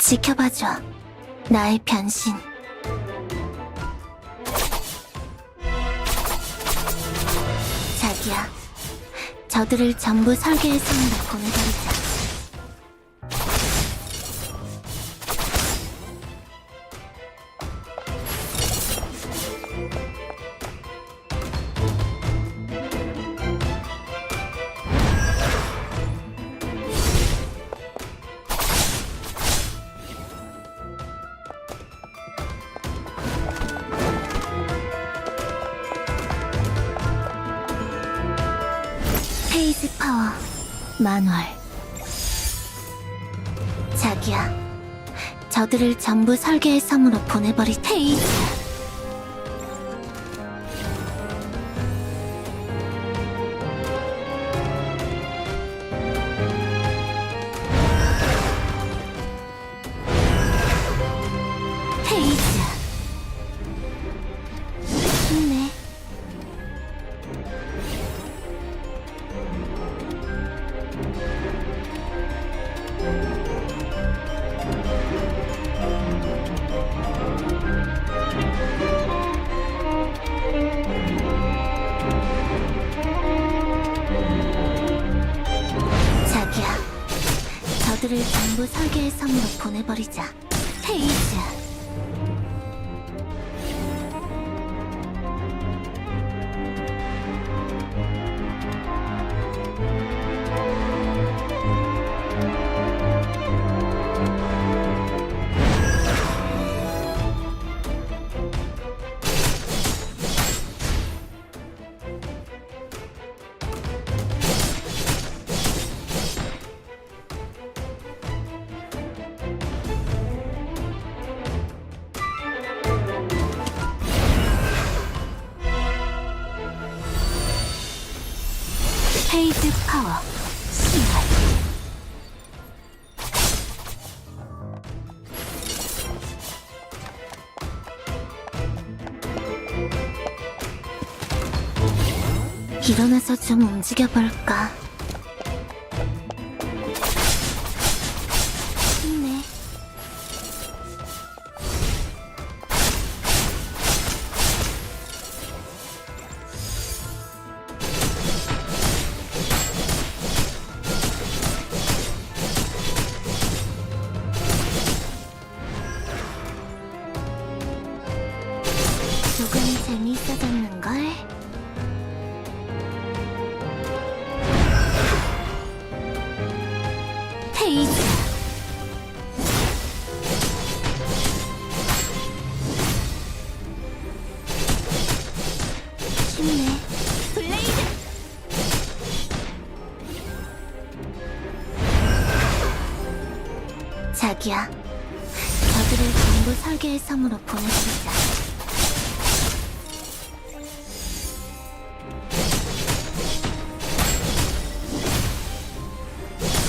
지켜봐줘. 나의 변신. 자기야, 저들을 전부 설계의 섬으로 보내버리자. 페이지 파워 만월. 자기야, 저들을 전부 설계의 섬으로 보내버리. 페이지. 페이지. 힘내. 자기야, 저들을 전부 설계의 섬으로 보내버리자. 페이지. 페이지 파워 신발. 일어나서 좀 움직여볼까? 힘내. 조금 재미있어졌는걸? 페이지. 힘내. 블레이드. 자기야, 저들을 전부 설계의 섬으로 보내버리자.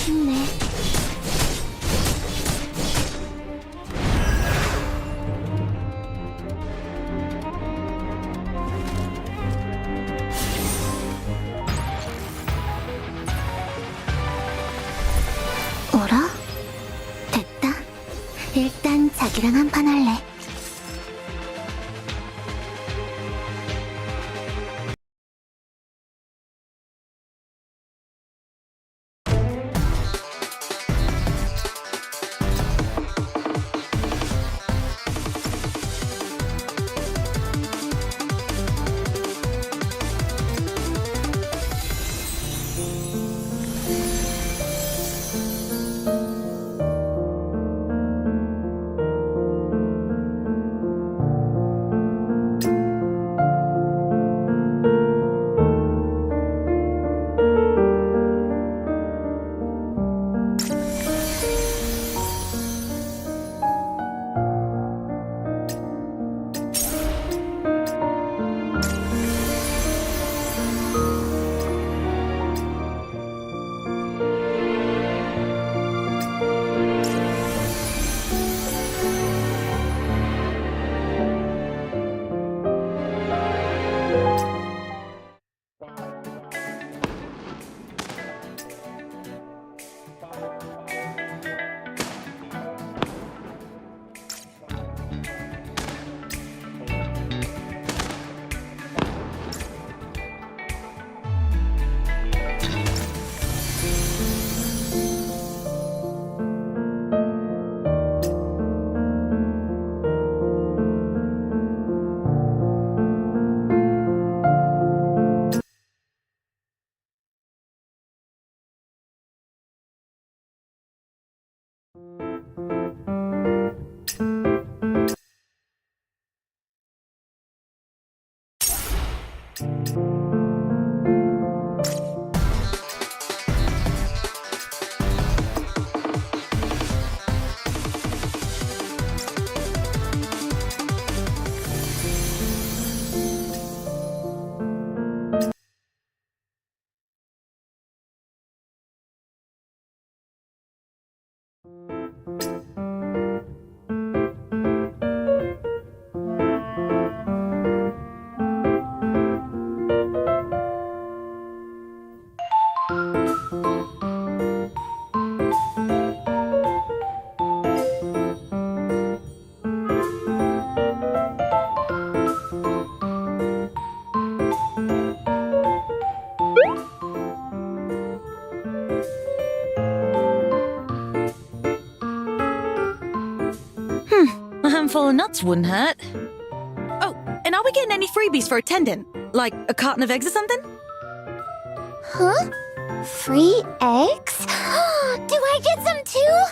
힘내. 어라? 됐다. 일단 자기랑 한판 할래. handful of nuts wouldn't hurt. Oh, and are we getting any freebies for attending? Like a carton of eggs or something? Huh? Free eggs? Do I get some too?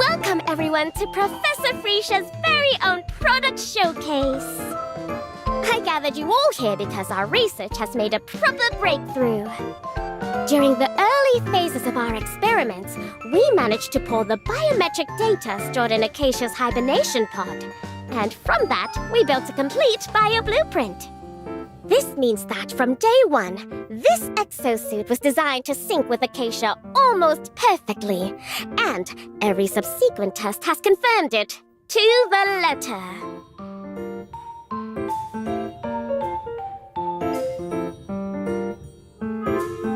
Welcome everyone to Professor Frisia's very own product showcase. I gathered you all here because our research has made a proper breakthrough. During the early phases of our experiments, we managed to pull the biometric data stored in Acacia's hibernation pod. And from that, we built a complete bio blueprint. This means that from day one, this exosuit was designed to sync with Acacia almost perfectly. And every subsequent test has confirmed it, to the letter.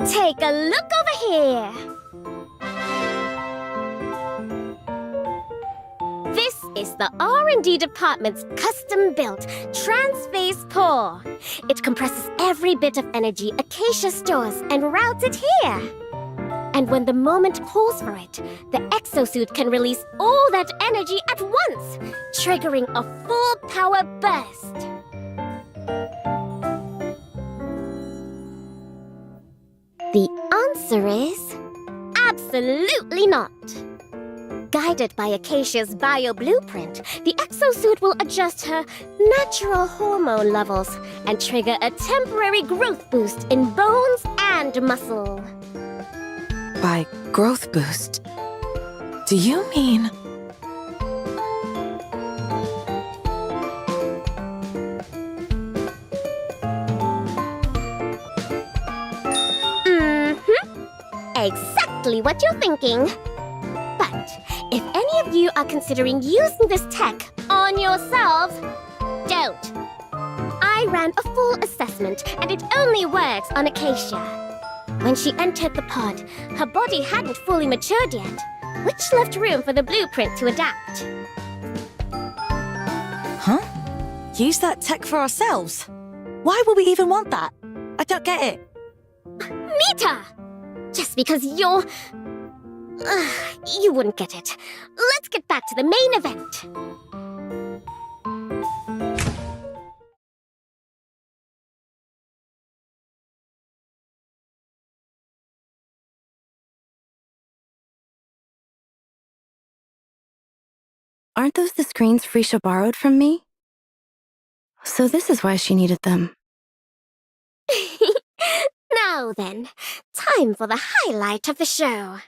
Take a look over here. This is the R&D department's custom-built transphase core. It compresses every bit of energy Acacia stores and routes it here. And when the moment calls for it, the exosuit can release all that energy at once, triggering a full power burst. The answer is absolutely not. Guided by Acacia's bio blueprint, the exosuit will adjust her natural hormone levels and trigger a temporary growth boost in bones and muscle. By growth boost, do you mean... Exactly what you're thinking. But if any of you are considering using this tech on yourselves, don't. I ran a full assessment, and it only works on Acacia. When she entered the pod, her body hadn't fully matured yet, which left room for the blueprint to adapt. Huh? Use that tech for ourselves? Why would we even want that? I don't get it. Mita! Just because you're... you wouldn't get it. Let's get back to the main event. Aren't those the screens Frisia borrowed from me? So this is why she needed them. Now then, time for the highlight of the show.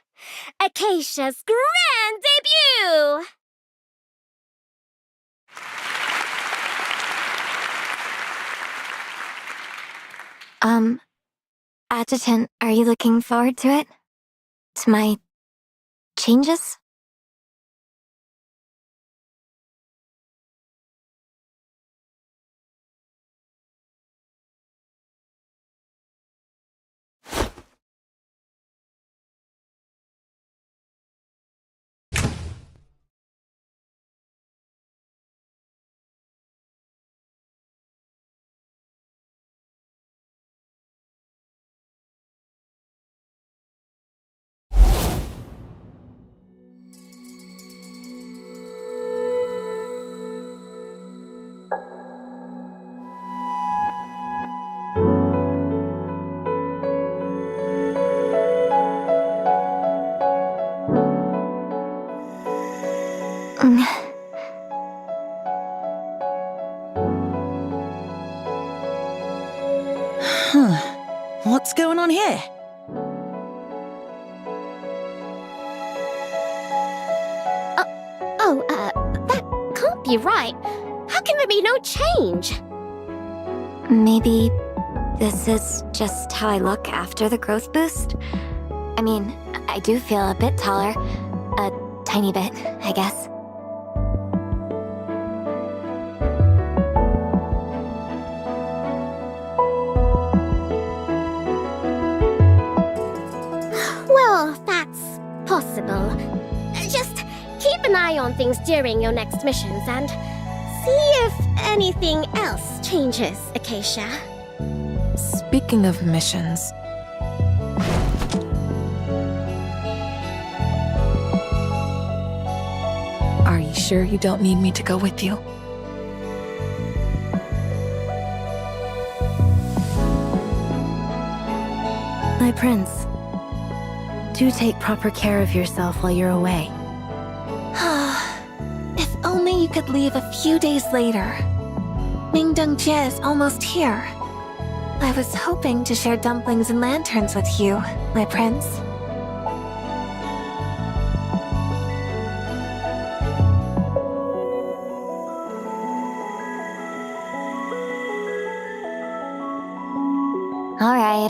Acacia's grand debut! Adjutant, are you looking forward to it? To my changes? What's going on here? That can't be right. How can there be no change? Maybe this is just how I look after the growth boost? I mean, I do feel a bit taller. A tiny bit, I guess. Well, that's possible. Just keep an eye on things during your next missions and see if anything else changes, Acacia. Speaking of missions... Are you sure you don't need me to go with you? My prince, do take proper care of yourself while you're away. If only you could leave a few days later. Mingdongjie is almost here. I was hoping to share dumplings and lanterns with you, my prince.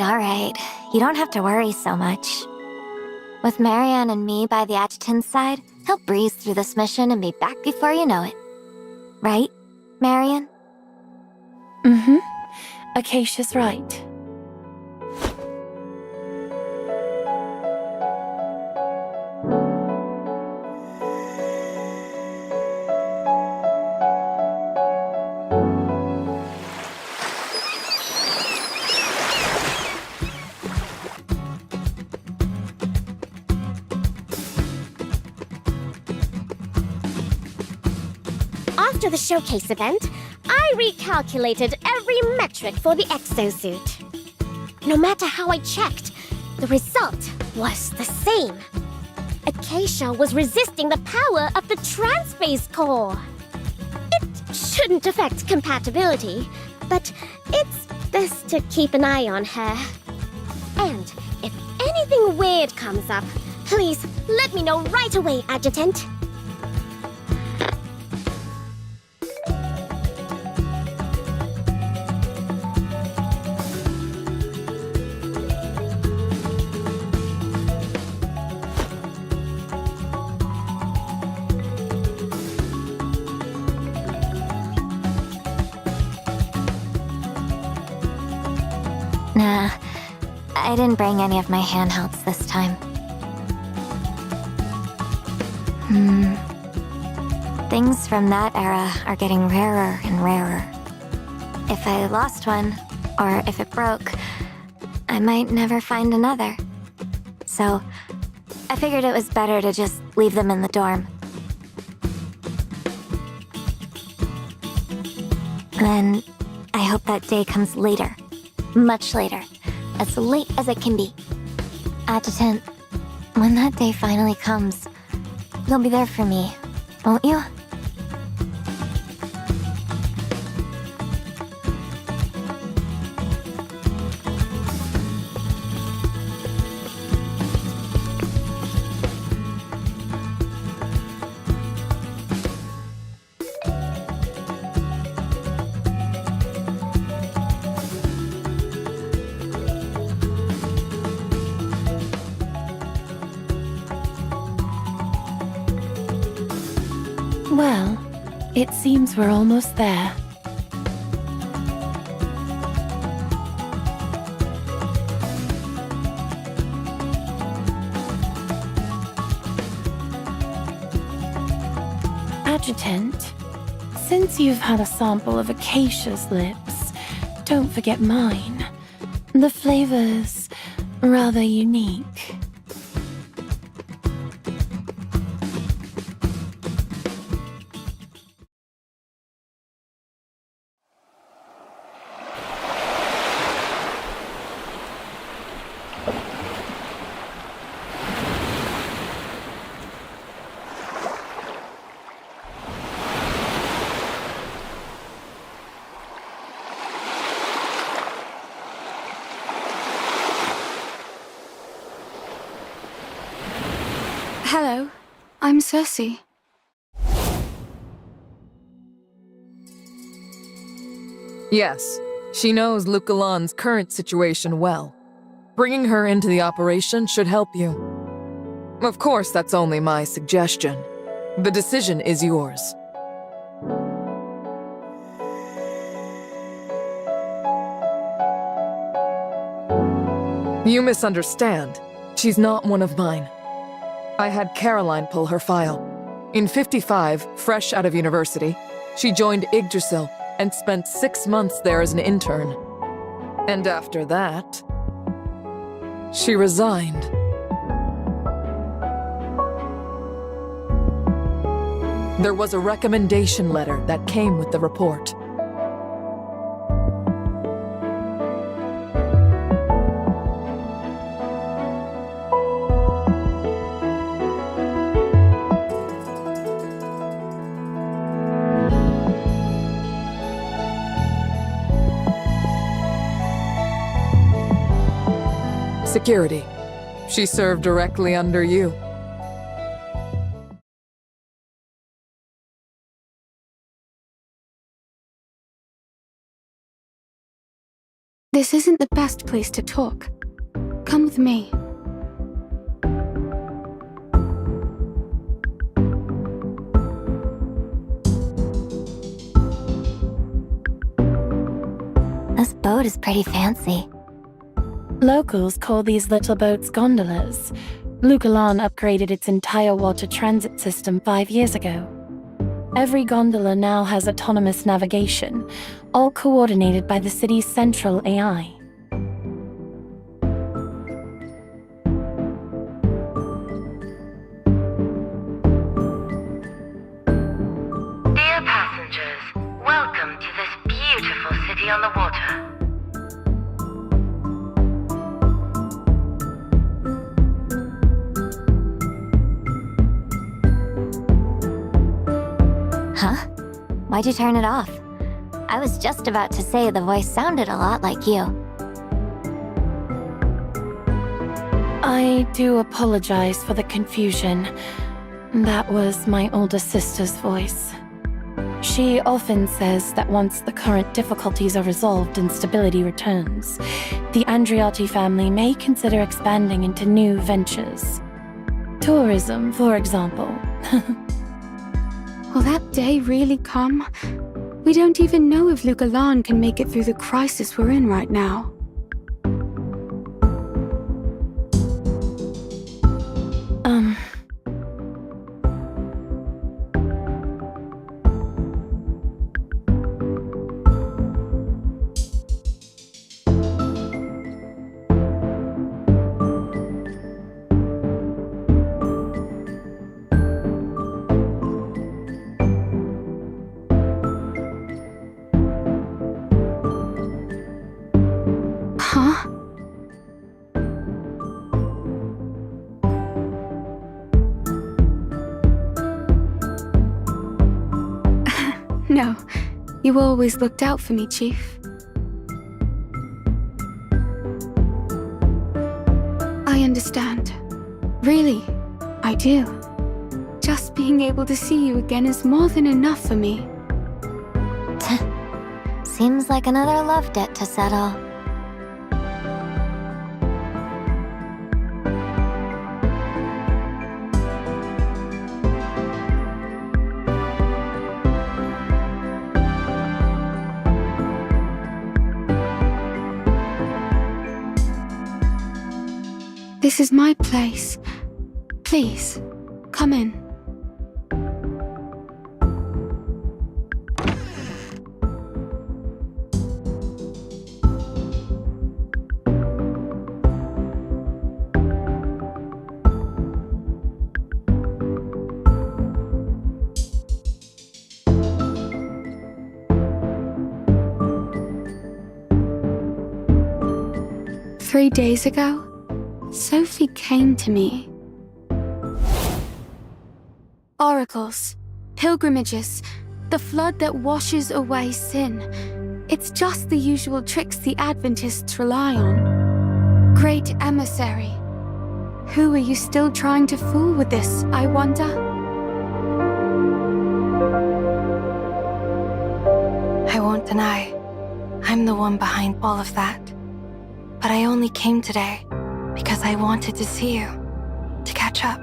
All right. You don't have to worry so much. With Marian and me by the adjutant's side, he'll breeze through this mission and be back before you know it. Right, Marian? Mm-hmm. Acacia's right. After the showcase event, I recalculated every metric for the exosuit. No matter how I checked, the result was the same. Acacia was resisting the power of the transphase core. It shouldn't affect compatibility, but it's best to keep an eye on her. And if anything weird comes up, please let me know right away, Adjutant. Nah, I didn't bring any of my handhelds this time. Things from that era are getting rarer and rarer. If I lost one, or if it broke, I might never find another. So, I figured it was better to just leave them in the dorm. Then, I hope that day comes later. Much later. As late as it can be. Adjutant, when that day finally comes, you'll be there for me, won't you? Well, it seems we're almost there. Adjutant, since you've had a sample of Acacia's lips, don't forget mine. The flavor's rather unique. Hello, I'm Cersei. Yes, she knows Lucalan's current situation well. Bringing her into the operation should help you. Of course, that's only my suggestion. The decision is yours. You misunderstand. She's not one of mine. I had Caroline pull her file. In '55, fresh out of university, she joined Yggdrasil and spent 6 months there as an intern. And after that, she resigned. There was a recommendation letter that came with the report. Security. She served directly under you. This isn't the best place to talk. Come with me. This boat is pretty fancy. Locals call these little boats gondolas. Lucalan upgraded its entire water transit system 5 years ago. Every gondola now has autonomous navigation, all coordinated by the city's central AI. Dear passengers, welcome to this beautiful city on the water. Huh? Why'd you turn it off? I was just about to say the voice sounded a lot like you. I do apologize for the confusion. That was my older sister's voice. She often says that once the current difficulties are resolved and stability returns, the Andriotti family may consider expanding into new ventures. Tourism, for example. Will that day really come? We don't even know if Lucalan can make it through the crisis we're in right now. Huh? No, you always looked out for me, Chief. I understand. Really, I do. Just being able to see you again is more than enough for me. Seems like another love debt to settle. This is my place. Please, come in. Three days ago, Sophie came to me. Oracles, pilgrimages, the flood that washes away sin. It's just the usual tricks the Adventists rely on. Great emissary. Who are you still trying to fool with this, I wonder? I won't deny, I'm the one behind all of that. But I only came today because I wanted to see you, to catch up.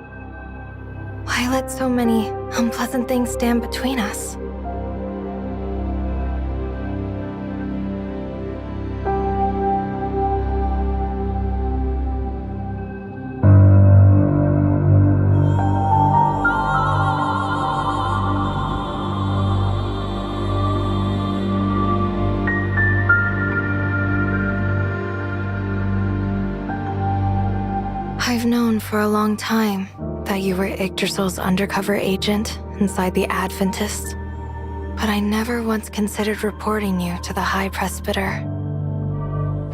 Why let so many unpleasant things stand between us? I've known for a long time that you were Yggdrasil's undercover agent inside the Adventists, but I never once considered reporting you to the High Presbyter.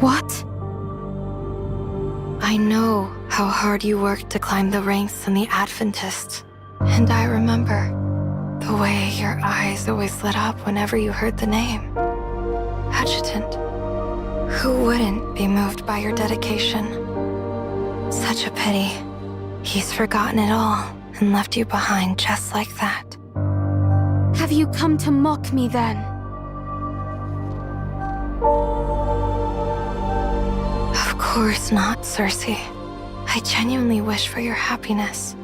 What? I know how hard you worked to climb the ranks in the Adventists, and I remember the way your eyes always lit up whenever you heard the name. Adjutant. Who wouldn't be moved by your dedication? Such a pity. He's forgotten it all and left you behind just like that. Have you come to mock me then? Of course not, Cersei. I genuinely wish for your happiness.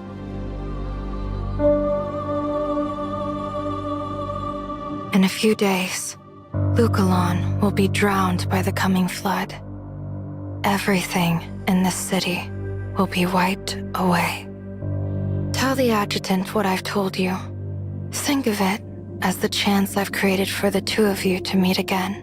In a few days, Lukalon will be drowned by the coming flood. Everything in this city will be wiped away. Tell the adjutant what I've told you. Think of it as the chance I've created for the two of you to meet again.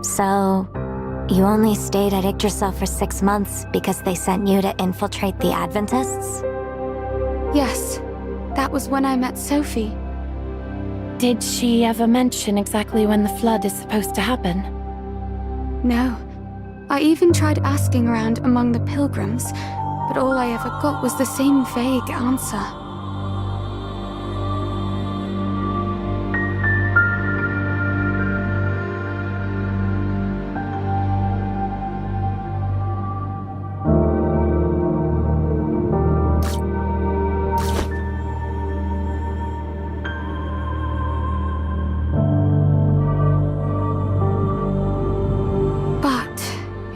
So, you only stayed at Yggdrasil for 6 months because they sent you to infiltrate the Adventists? Yes, that was when I met Sophie. Did she ever mention exactly when the flood is supposed to happen? No. I even tried asking around among the pilgrims, but all I ever got was the same vague answer.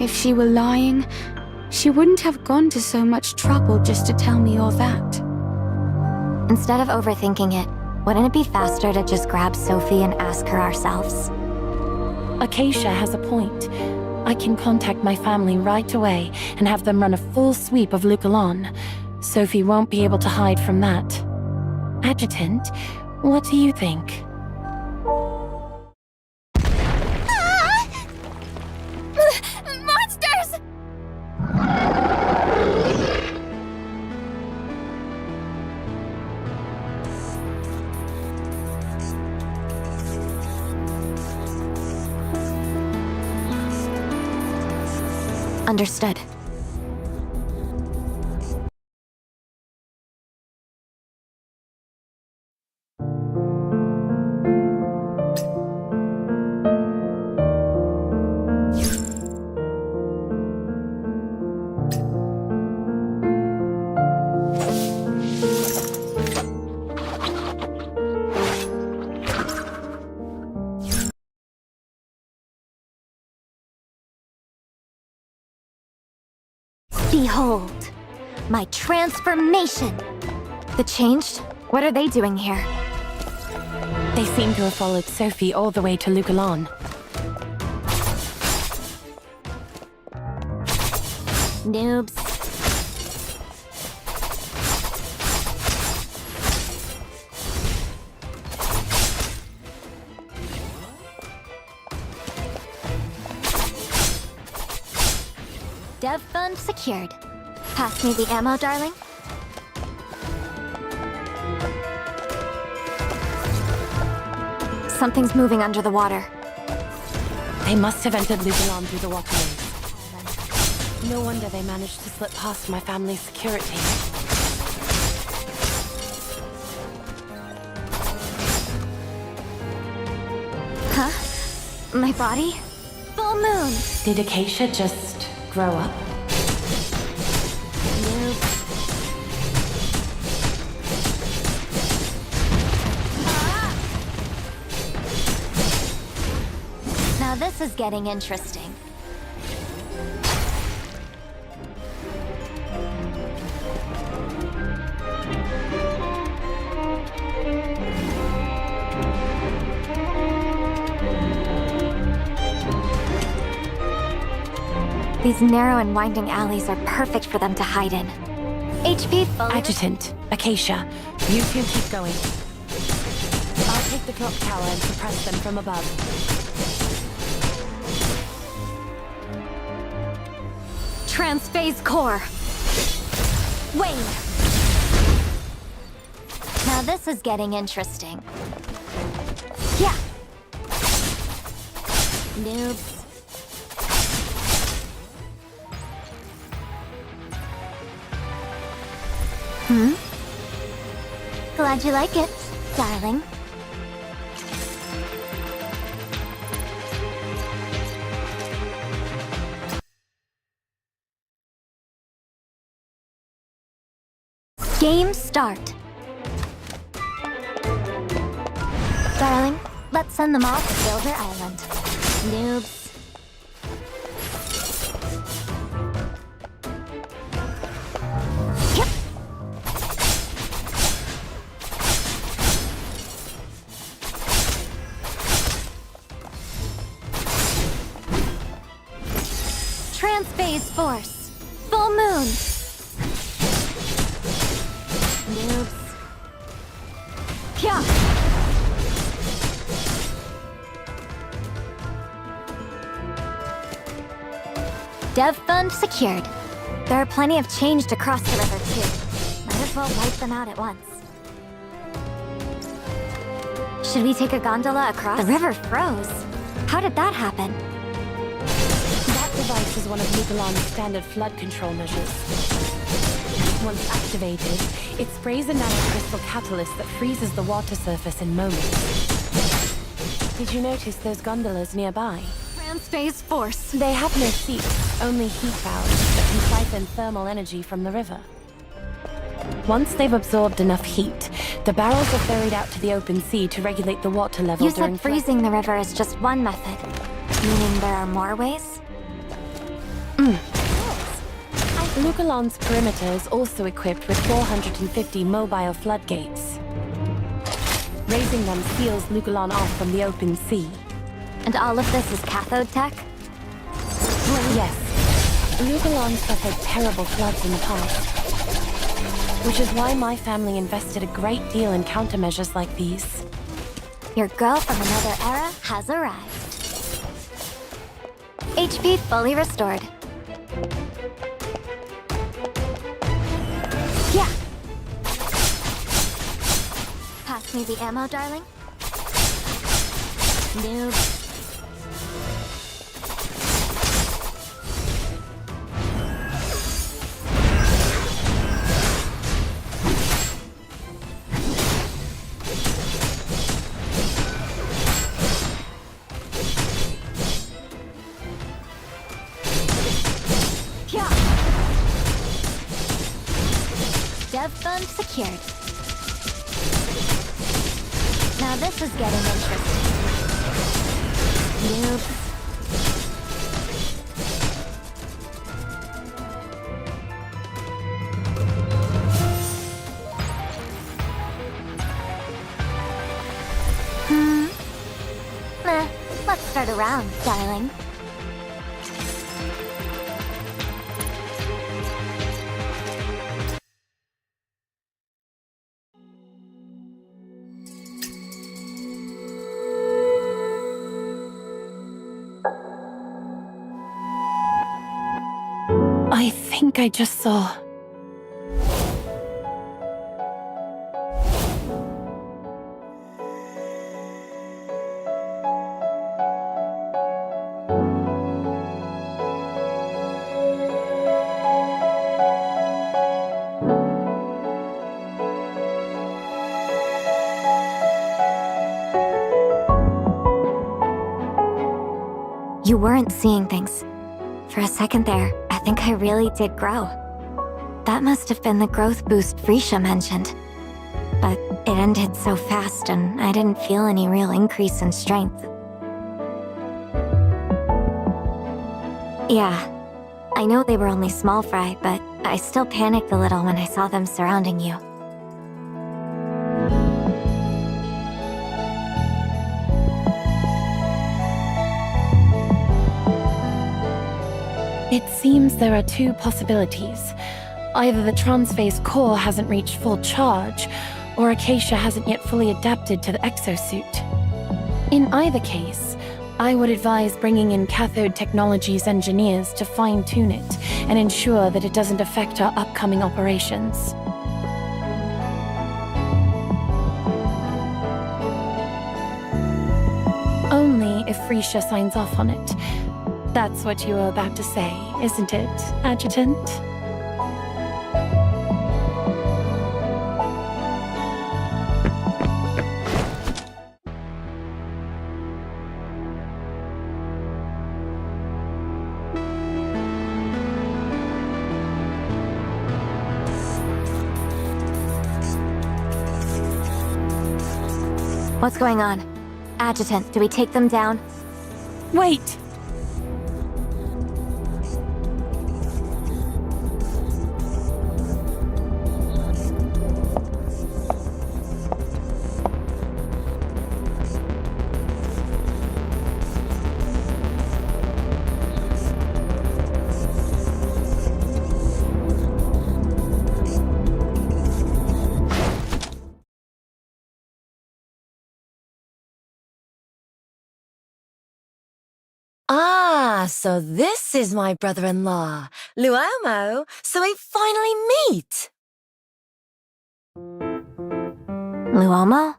If she were lying, she wouldn't have gone to so much trouble just to tell me all that. Instead of overthinking it, wouldn't it be faster to just grab Sophie and ask her ourselves? Acacia has a point. I can contact my family right away and have them run a full sweep of Lukalon. Sophie won't be able to hide from that. Adjutant, what do you think? Monsters! Understood. Behold, my transformation! The Changed? What are they doing here? They seem to have followed Sophie all the way to Lukalon. Noobs. Dev fund secured. Pass me the ammo, darling. Something's moving under the water. They must have entered Lukalon through the walkways. No wonder they managed to slip past my family's security. My body? Full moon! Did Acacia just grow up? Nope. Now this is getting interesting. These narrow and winding alleys are perfect for them to hide in. HP fully... Adjutant, Acacia, you two keep going. I'll take the clock tower and suppress them from above. Transphase core. Wane. Now this is getting interesting. Yeah. Noobs. Glad you like it, darling. Game start. Darling, let's send them all to Builder Island. Noobs. Yep. Transphase force. Full moon. Noobs. Pya. Dev fund secured. There are plenty of change to cross the river too. Might as well wipe them out at once. Should we take a gondola across? The river froze. How did that happen? That device is one of Bygolon's standard flood control measures. Once activated, it sprays a nanocrystal catalyst that freezes the water surface in moments. Did you notice those gondolas nearby? Transphase force. They have no seats, only heat valves that can siphon thermal energy from the river. Once they've absorbed enough heat, the barrels are ferried out to the open sea to regulate the water level You during said freezing the river is just one method. Meaning there are more ways? Bygolon's perimeter is also equipped with 450 mobile floodgates. Raising them seals Bygolon off from the open sea. And all of this is cathode tech? Yes. Bygolon suffered terrible floods in the past. Which is why my family invested a great deal in countermeasures like these. Your girl from another era has arrived. HP fully restored. Yeah. Pass me the ammo, darling. Noob. Dev fund secured. Now this is getting interesting. Nope. Let's start around, darling. I think I just saw... you weren't seeing things. For a second there, I think I really did grow. That must have been the growth boost Frisha mentioned. But it ended so fast and I didn't feel any real increase in strength. Yeah, I know they were only small fry, but I still panicked a little when I saw them surrounding you. It seems there are two possibilities. Either the transphase core hasn't reached full charge, or Acacia hasn't yet fully adapted to the exosuit. In either case, I would advise bringing in Cathode Technologies engineers to fine-tune it and ensure that it doesn't affect our upcoming operations. Only if Frisha signs off on it. That's what you were about to say, isn't it, Adjutant? What's going on? Adjutant, do we take them down? Wait! Ah, so this is my brother-in-law, Luomo, so we finally meet! Luomo?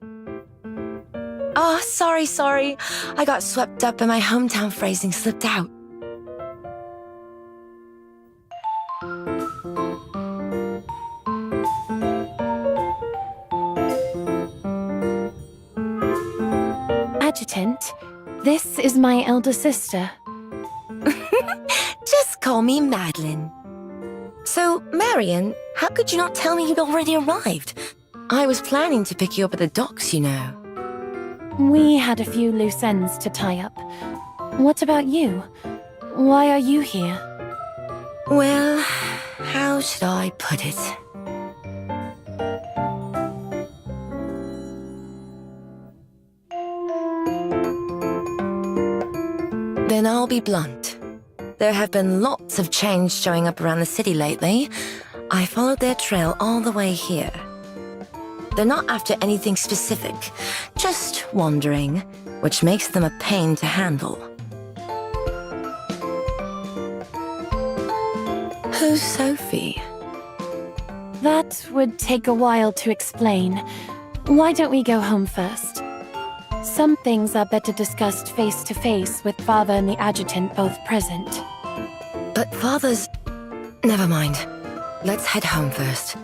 Oh, sorry. I got swept up and my hometown phrasing slipped out. Adjutant, this is my elder sister. Just call me Madeline. So, Marian, how could you not tell me you'd already arrived? I was planning to pick you up at the docks, you know. We had a few loose ends to tie up. What about you? Why are you here? Well, how should I put it? Then I'll be blunt. There have been lots of change showing up around the city lately. I followed their trail all the way here. They're not after anything specific, just wandering, which makes them a pain to handle. Who's Sophie? That would take a while to explain. Why don't we go home first? Some things are better discussed face-to-face with Father and the Adjutant both present. But Father's... Never mind. Let's head home first.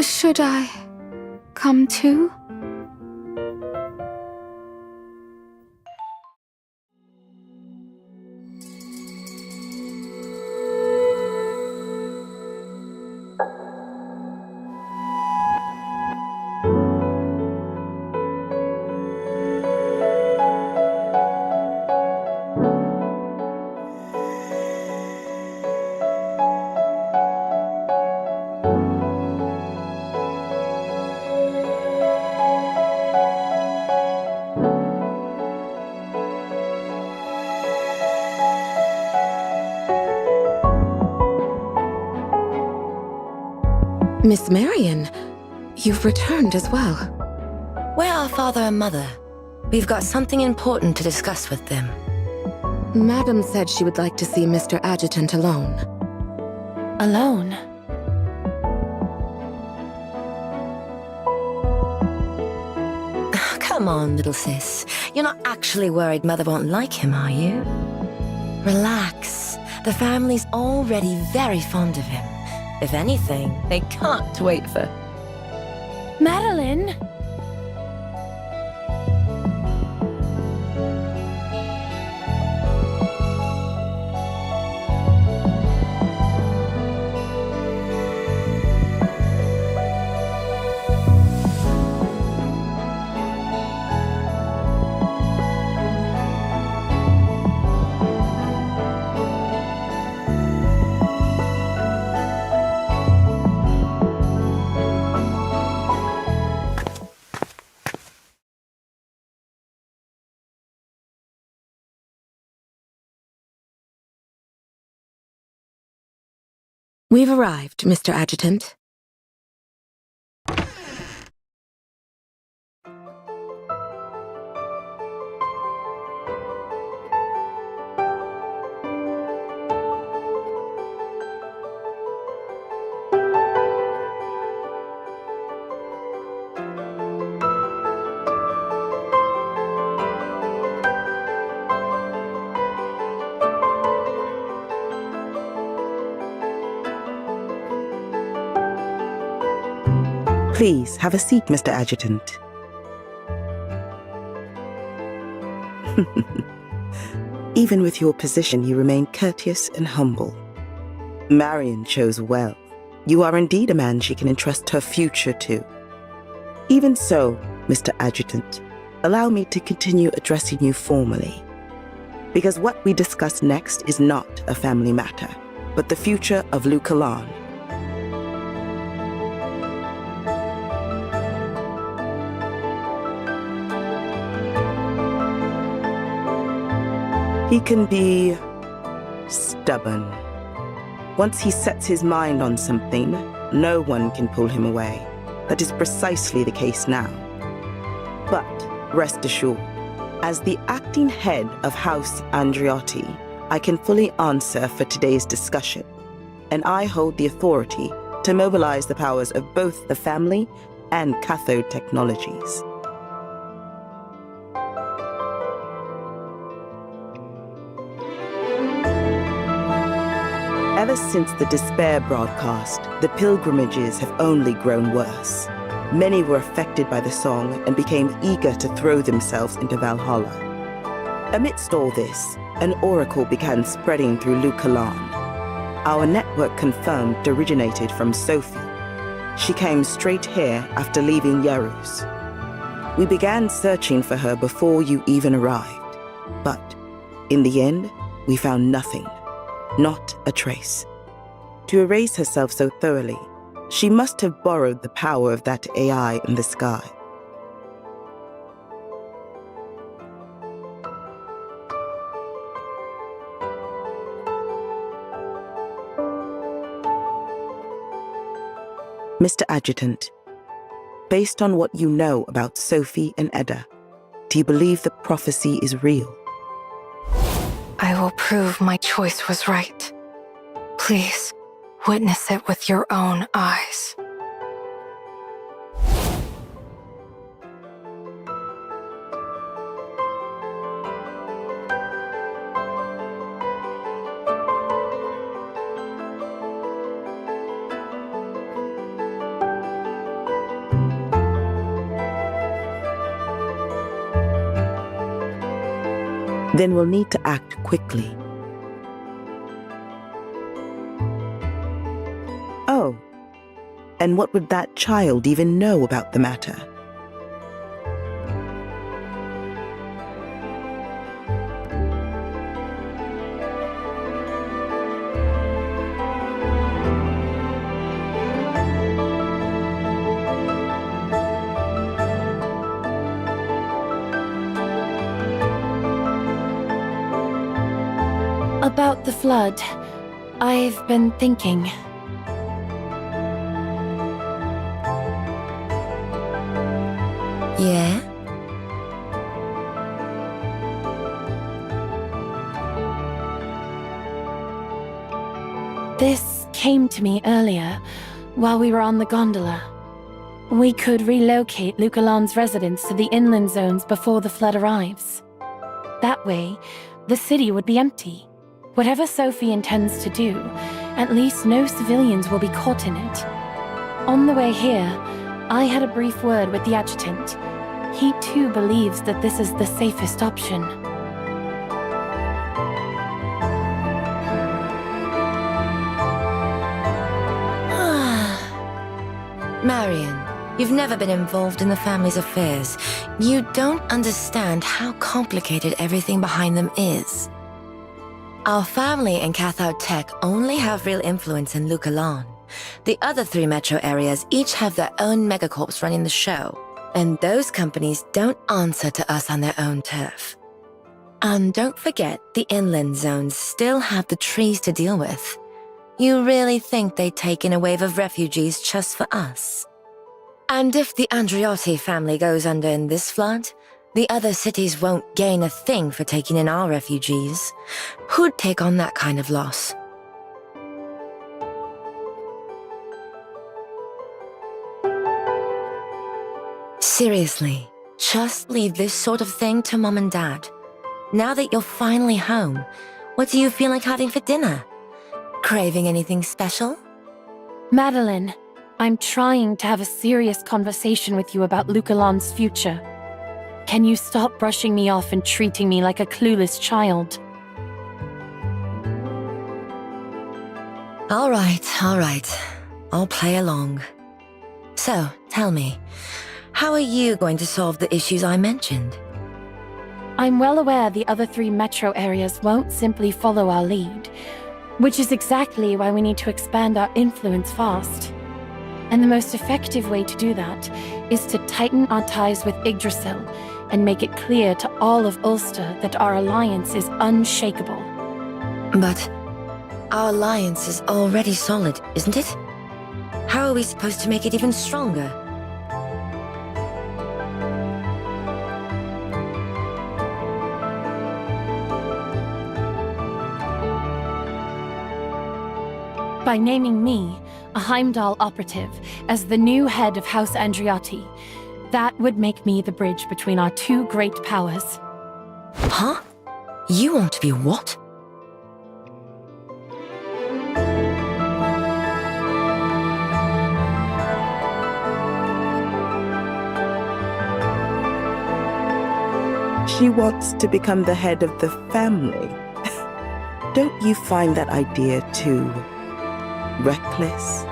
Should I come too? Miss Marian, you've returned as well. Where are Father and Mother? We've got something important to discuss with them. Madam said she would like to see Mr. Adjutant alone. Alone? Come on, little sis. You're not actually worried Mother won't like him, are you? Relax. The family's already very fond of him. If anything, they can't wait for... Madeline? We've arrived, Mr. Adjutant. Please, have a seat, Mr. Adjutant. Even with your position, you remain courteous and humble. Marian chose well. You are indeed a man she can entrust her future to. Even so, Mr. Adjutant, allow me to continue addressing you formally. Because what we discuss next is not a family matter, but the future of Lucalan. He can be stubborn. Once he sets his mind on something, no one can pull him away. That is precisely the case now. But rest assured, as the acting head of House Andriotti, I can fully answer for today's discussion, and I hold the authority to mobilize the powers of both the family and cathode technologies. Ever since the Despair broadcast, the pilgrimages have only grown worse. Many were affected by the song and became eager to throw themselves into Valhalla. Amidst all this, an oracle began spreading through Lucalan. Our network confirmed it originated from Sophie. She came straight here after leaving Yarus. We began searching for her before you even arrived. But in the end, we found nothing. Not a trace. To erase herself so thoroughly, she must have borrowed the power of that AI in the sky. Mr. Adjutant, based on what you know about Sophie and Edda, do you believe the prophecy is real? I will prove my choice was right. Please, witness it with your own eyes. Then we'll need to act quickly. Oh, and what would that child even know about the matter? About the flood, I've been thinking. Yeah? This came to me earlier, while we were on the gondola. We could relocate Lucalan's residents to the inland zones before the flood arrives. That way, the city would be empty. Whatever Sophie intends to do, at least no civilians will be caught in it. On the way here, I had a brief word with the adjutant. He too believes that this is the safest option. Marian, you've never been involved in the family's affairs. You don't understand how complicated everything behind them is. Our family and Cathode Tech only have real influence in Lucalan. The other 3 metro areas each have their own megacorps running the show, and those companies don't answer to us on their own turf. And don't forget, the inland zones still have the trees to deal with. You really think they'd take in a wave of refugees just for us? And if the Andriotti family goes under in this flood, the other cities won't gain a thing for taking in our refugees. Who'd take on that kind of loss? Seriously, just leave this sort of thing to Mom and Dad. Now that you're finally home, what do you feel like having for dinner? Craving anything special? Madeline, I'm trying to have a serious conversation with you about Lucalan's future. Can you stop brushing me off and treating me like a clueless child? All right. I'll play along. So, tell me, how are you going to solve the issues I mentioned? I'm well aware the other 3 metro areas won't simply follow our lead, which is exactly why we need to expand our influence fast. And the most effective way to do that is to tighten our ties with Yggdrasil and make it clear to all of Ulster that our alliance is unshakable. But our alliance is already solid, isn't it? How are we supposed to make it even stronger? By naming me, a Heimdall operative, as the new head of House Andriotti, that would make me the bridge between our 2 great powers. Huh? You want to be what? She wants to become the head of the family. Don't you find that idea too reckless?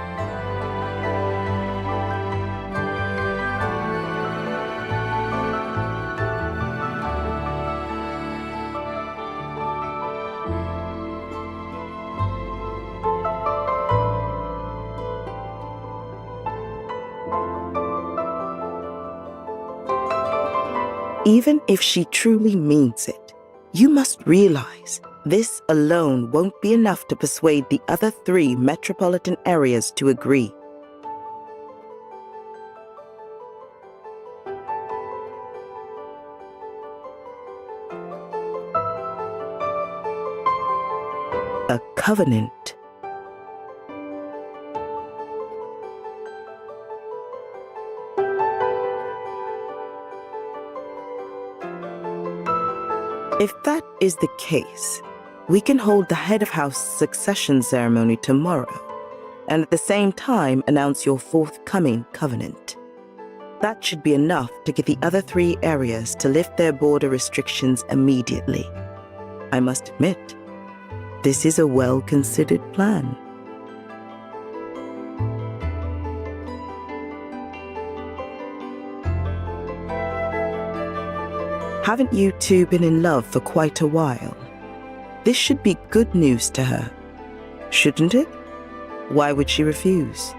Even if she truly means it, you must realize this alone won't be enough to persuade the other 3 metropolitan areas to agree. A covenant. If that is the case, we can hold the head of house succession ceremony tomorrow, and at the same time announce your forthcoming covenant. That should be enough to get the other 3 areas to lift their border restrictions immediately. I must admit, this is a well-considered plan. Haven't you two been in love for quite a while? This should be good news to her, shouldn't it? Why would she refuse?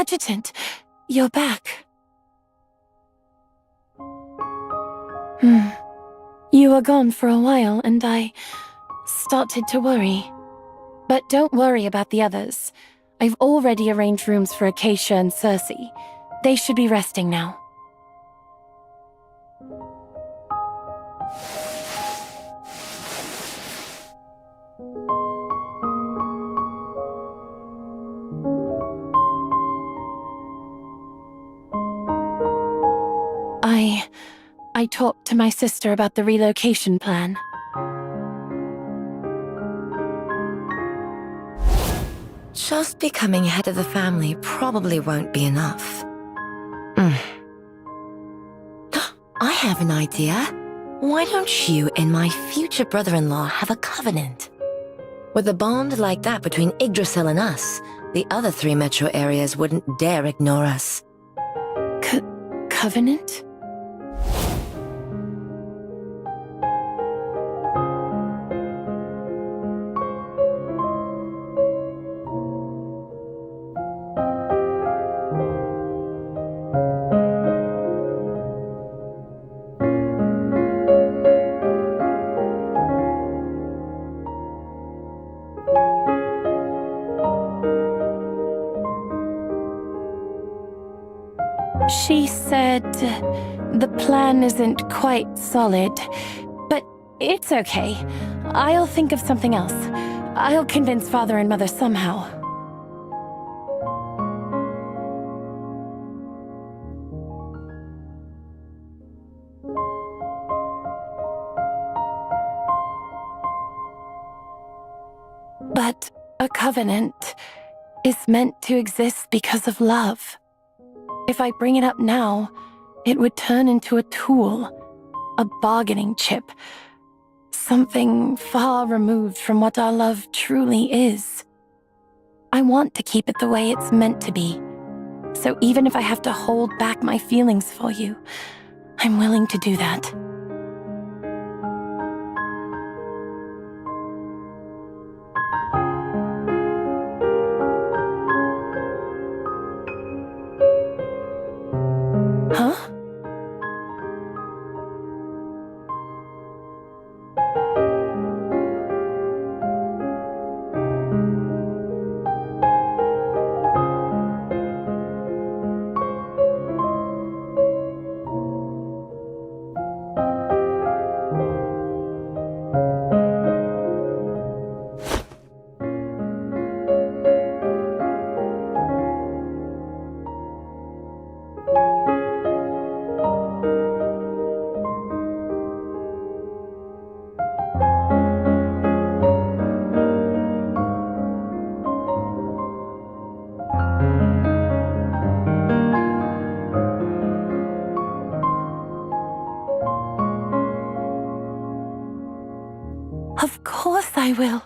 Adjutant, you're back. You were gone for a while, and I started to worry. But don't worry about the others. I've already arranged rooms for Acacia and Cersei. They should be resting now. I talked to my sister about the relocation plan. Just becoming head of the family probably won't be enough. I have an idea. Why don't you and my future brother-in-law have a covenant? With a bond like that between Yggdrasil and us, the other 3 metro areas wouldn't dare ignore us. Covenant? She said the plan isn't quite solid, but it's okay. I'll think of something else. I'll convince Father and Mother somehow. But a covenant is meant to exist because of love. If I bring it up now, it would turn into a tool, a bargaining chip, something far removed from what our love truly is. I want to keep it the way it's meant to be, so even if I have to hold back my feelings for you, I'm willing to do that. Huh? Of course I will.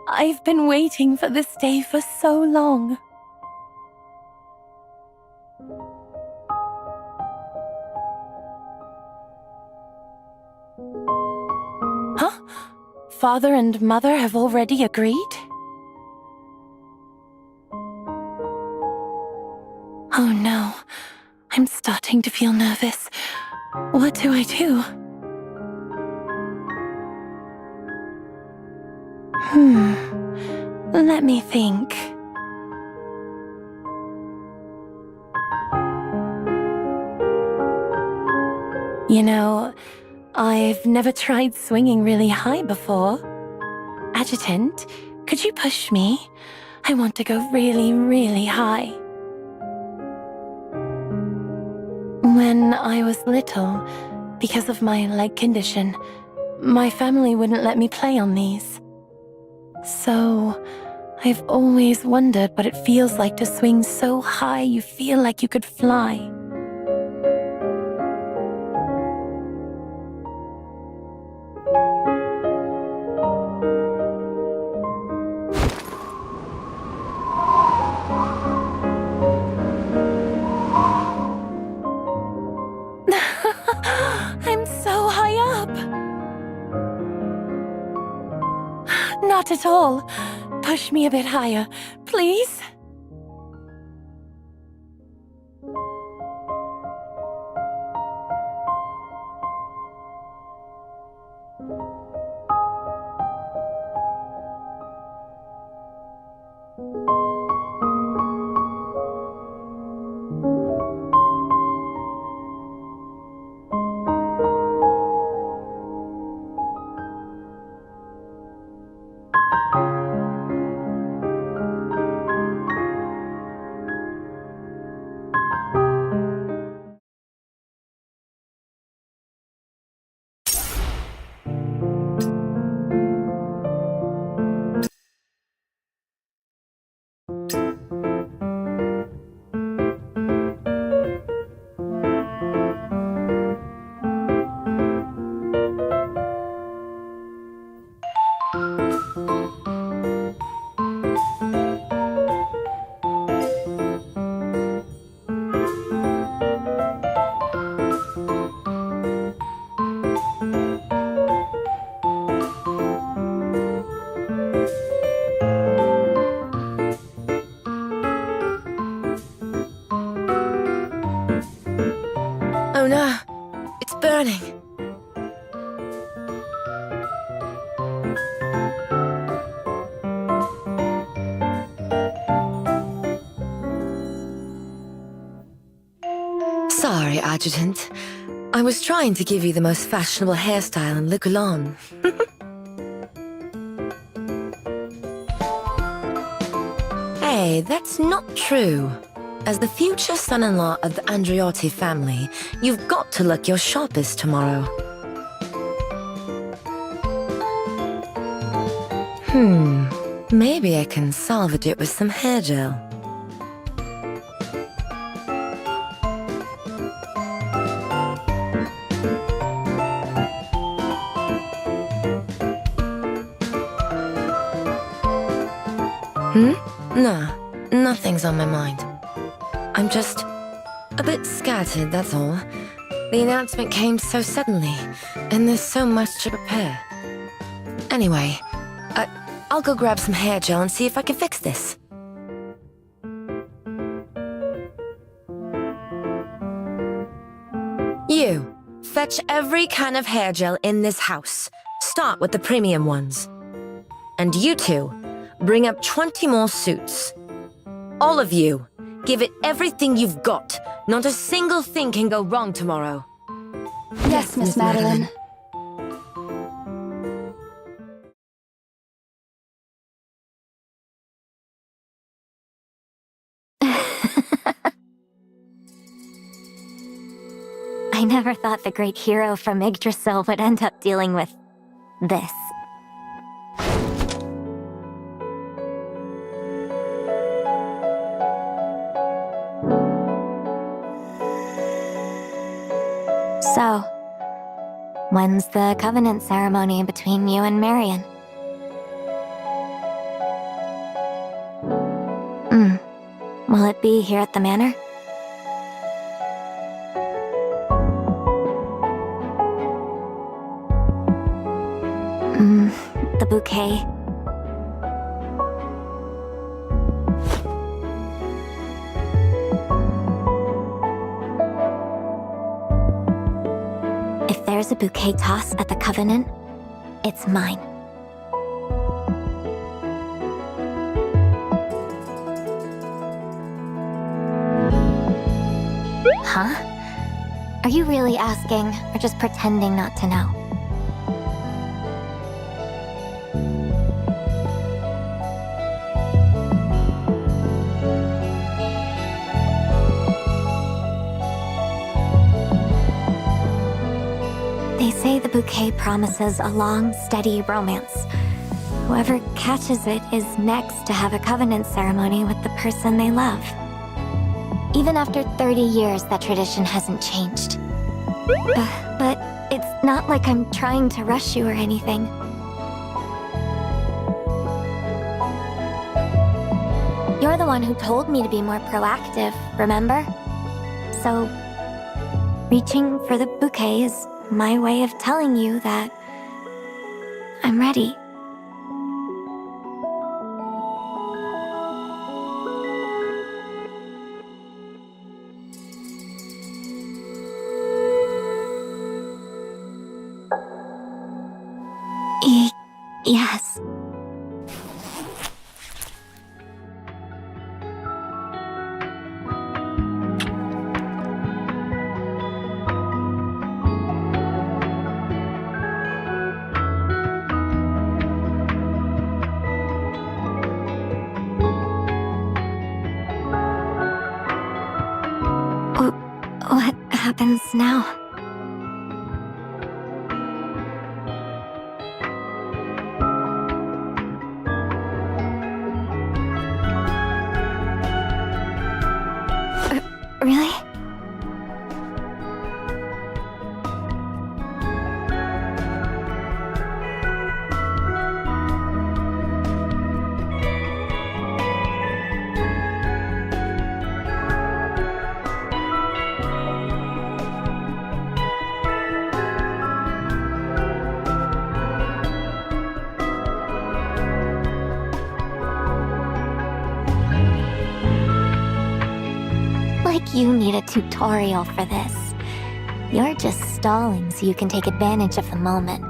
I've been waiting for this day for so long. Huh? Father and Mother have already agreed? Oh no, I'm starting to feel nervous. What do I do? Let me think. You know, I've never tried swinging really high before. Adjutant, could you push me? I want to go really, really high. When I was little, because of my leg condition, my family wouldn't let me play on these. So, I've always wondered what it feels like to swing so high you feel like you could fly. I'm so high up. Not at all. Push me a bit higher, please. Oh no, it's burning. Sorry, Adjutant. I was trying to give you the most fashionable hairstyle in Luculon. Hey, that's not true. As the future son-in-law of the Andreotti family, you've got to look your sharpest tomorrow. Maybe I can salvage it with some hair gel. Nah, nothing's on my mind. I'm just a bit scattered, that's all. The announcement came so suddenly, and there's so much to prepare. Anyway, I'll go grab some hair gel and see if I can fix this. You, fetch every kind of hair gel in this house. Start with the premium ones. And you two, bring up 20 more suits. All of you, give it everything you've got. Not a single thing can go wrong tomorrow. Yes, Miss Madeline. I never thought the great hero from Yggdrasil would end up dealing with this. So, when's the covenant ceremony between you and Marian? Will it be here at the manor? The bouquet. If there's a bouquet toss at the Covenant, it's mine. Huh? Are you really asking, or just pretending not to know? They say the bouquet promises a long, steady romance. Whoever catches it is next to have a covenant ceremony with the person they love. Even after 30 years, that tradition hasn't changed. But it's not like I'm trying to rush you or anything. You're the one who told me to be more proactive, remember? So, reaching for the bouquet is my way of telling you that I'm ready. Yes. What happens now? Really? Like you need a tutorial for this. You're just stalling so you can take advantage of the moment.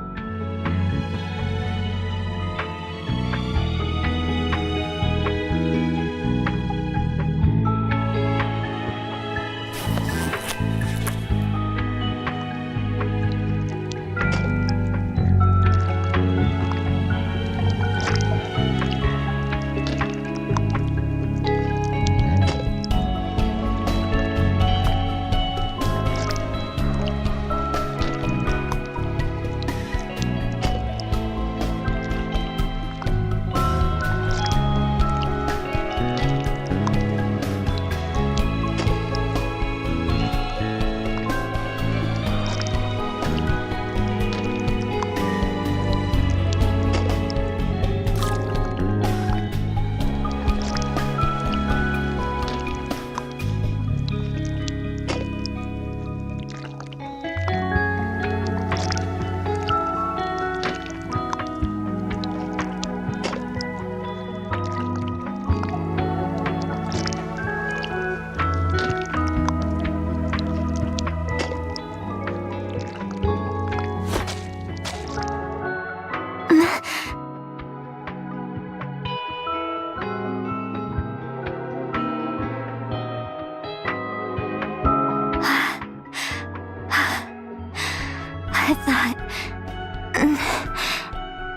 I thought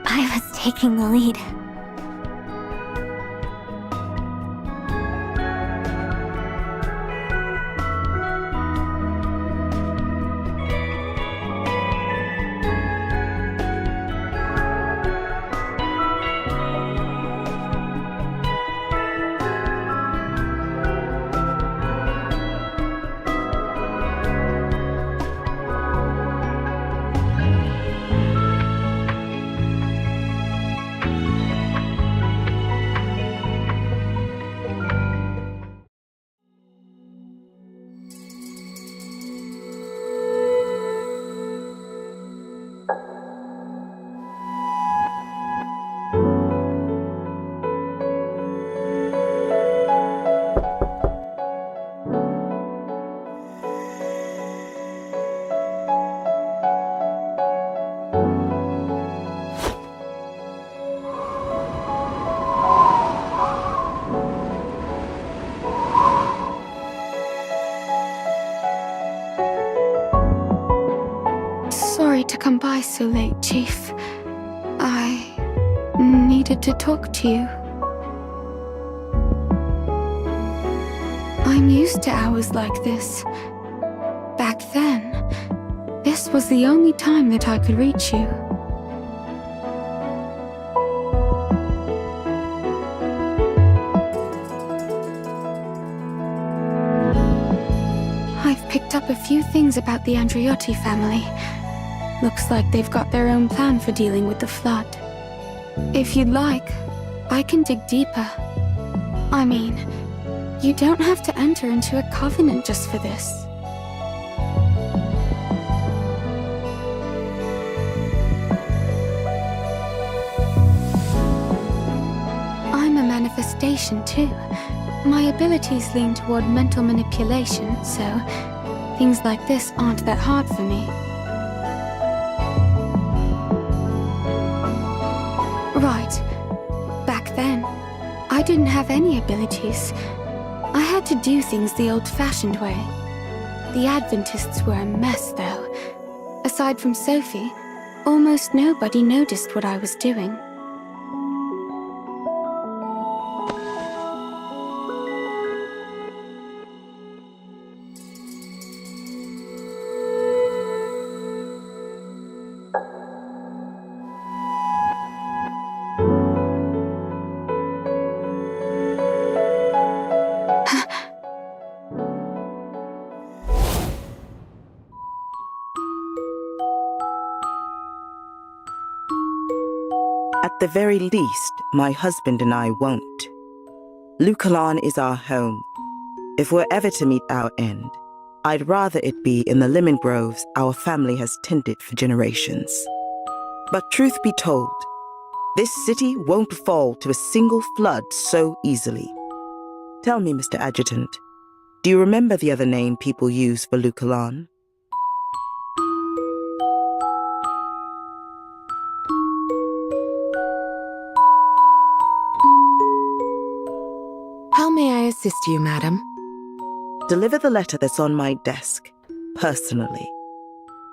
I was taking the lead. Sorry to come by so late, Chief. I needed to talk to you. I'm used to hours like this. Back then, this was the only time that I could reach you. I've picked up a few things about the Andriotti family. Looks like they've got their own plan for dealing with the flood. If you'd like, I can dig deeper. I mean, you don't have to enter into a covenant just for this. I'm a manifestation too. My abilities lean toward mental manipulation, so things like this aren't that hard for me. Right. Back then, I didn't have any abilities. I had to do things the old-fashioned way. The Adventists were a mess, though. Aside from Sophie, almost nobody noticed what I was doing. At the very least, my husband and I won't. Lucalan is our home. If we're ever to meet our end, I'd rather it be in the lemon groves our family has tended for generations. But truth be told, this city won't fall to a single flood so easily. Tell me, Mr. Adjutant, do you remember the other name people use for Lucalan? assist you, madam? Deliver the letter that's on my desk, personally.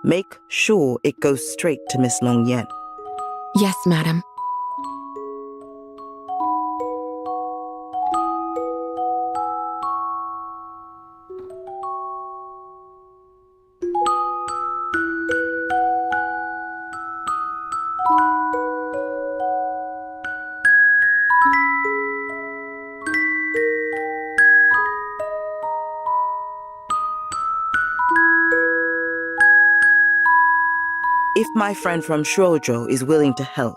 Make sure it goes straight to Miss Long Yen. Yes, madam. If my friend from Shoujo is willing to help,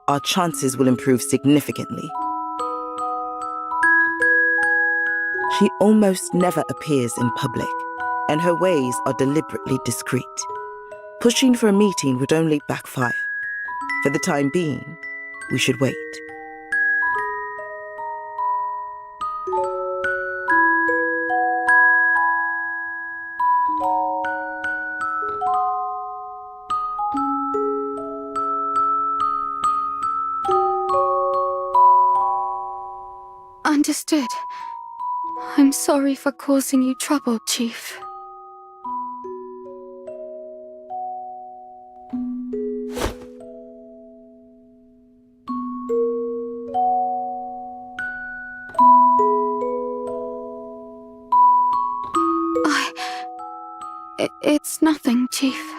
our chances will improve significantly. She almost never appears in public, and her ways are deliberately discreet. Pushing for a meeting would only backfire. For the time being, we should wait. Understood. I'm sorry for causing you trouble, Chief. It's nothing, Chief.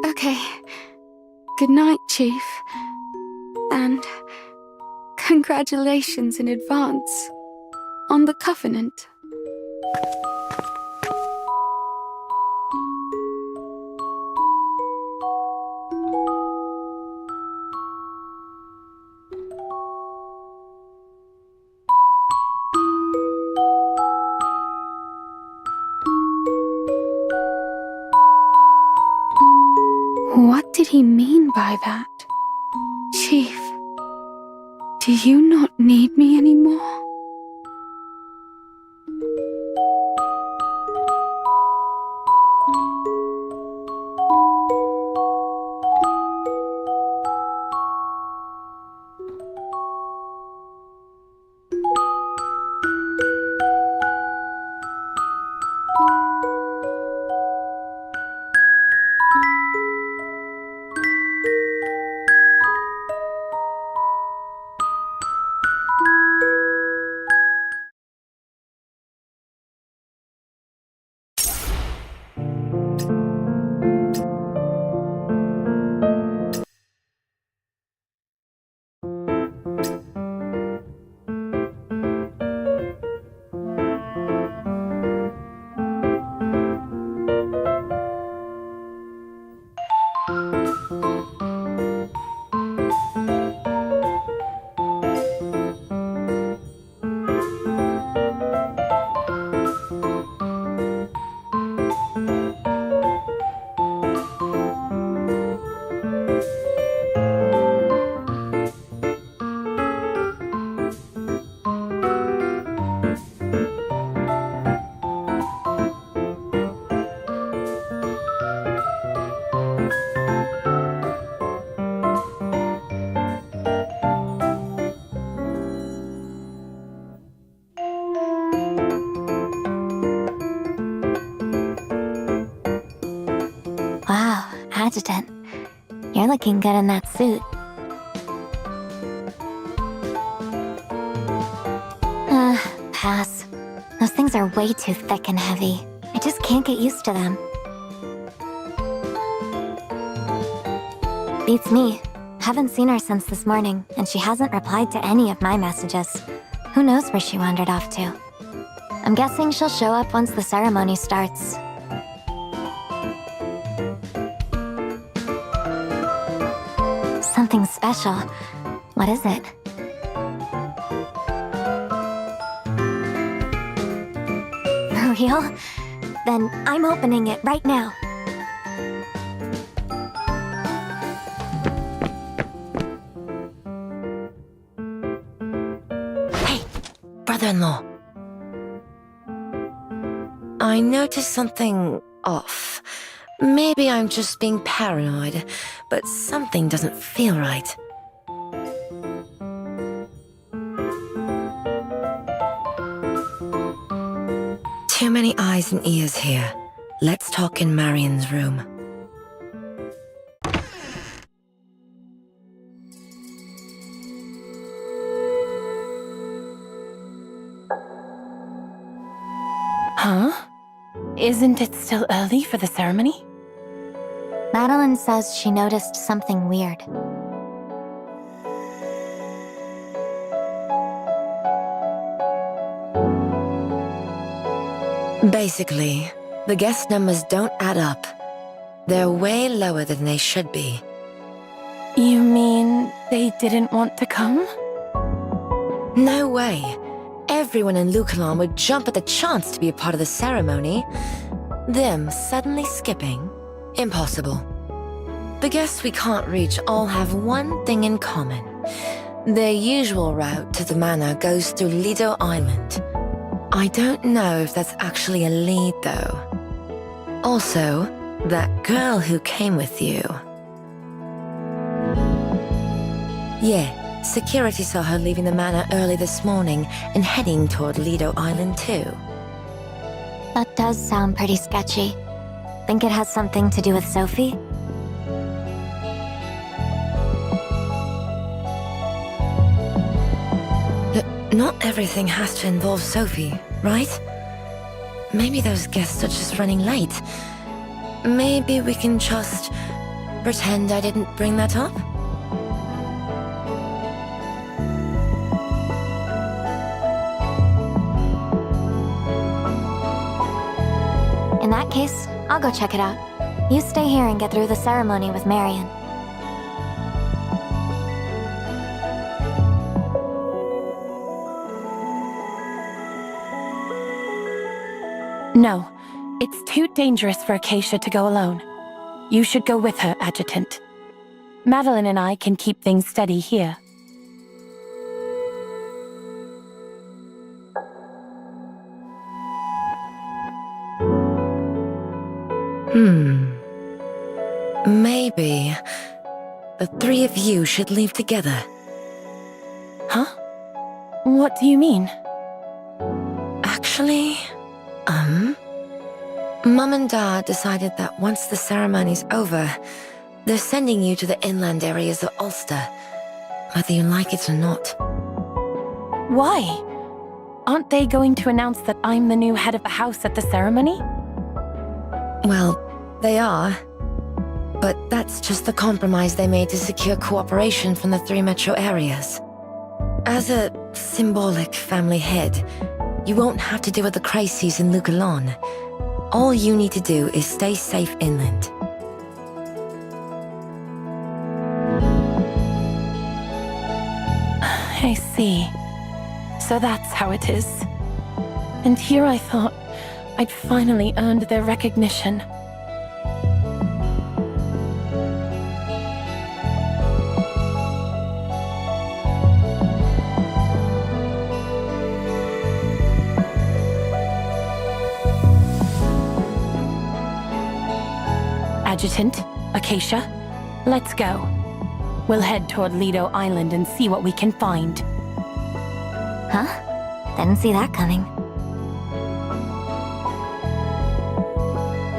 Okay. Good night, Chief. And congratulations in advance on the covenant. What did he mean by that? Chief, do you not need me anymore? Wow, Adjutant. You're looking good in that suit. Pass. Those things are way too thick and heavy. I just can't get used to them. Beats me. Haven't seen her since this morning, and she hasn't replied to any of my messages. Who knows where she wandered off to? I'm guessing she'll show up once the ceremony starts. Something special. What is it? For real? Then I'm opening it right now. Hey, brother-in-law. I noticed something off. Maybe I'm just being paranoid, but something doesn't feel right. Too many eyes and ears here. Let's talk in Marian's room. Huh? Isn't it still early for the ceremony? Madeline says she noticed something weird. Basically, the guest numbers don't add up. They're way lower than they should be. You mean they didn't want to come? No way. Everyone in Lucalan would jump at the chance to be a part of the ceremony. Them suddenly skipping? Impossible. The guests we can't reach all have one thing in common. Their usual route to the manor goes through Lido Island. I don't know if that's actually a lead, though. Also, that girl who came with you. Yeah, security saw her leaving the manor early this morning and heading toward Lido Island, too. That does sound pretty sketchy. Think it has something to do with Sophie? Not everything has to involve Sophie, right? Maybe those guests are just running late. Maybe we can just pretend I didn't bring that up? In that case, I'll go check it out. You stay here and get through the ceremony with Marian. No, it's too dangerous for Acacia to go alone. You should go with her, Adjutant. Madeline and I can keep things steady here. Maybe the three of you should leave together. Huh? What do you mean? Actually, Mum and Dad decided that once the ceremony's over, they're sending you to the inland areas of Ulster, whether you like it or not. Why? Aren't they going to announce that I'm the new head of the house at the ceremony? Well, they are. But that's just the compromise they made to secure cooperation from the 3 metro areas. As a symbolic family head, you won't have to deal with the crises in Lucalan. All you need to do is stay safe inland. I see. So that's how it is. And here I thought I'd finally earned their recognition. Adjutant, Acacia, let's go. We'll head toward Lido Island and see what we can find. Huh? Didn't see that coming.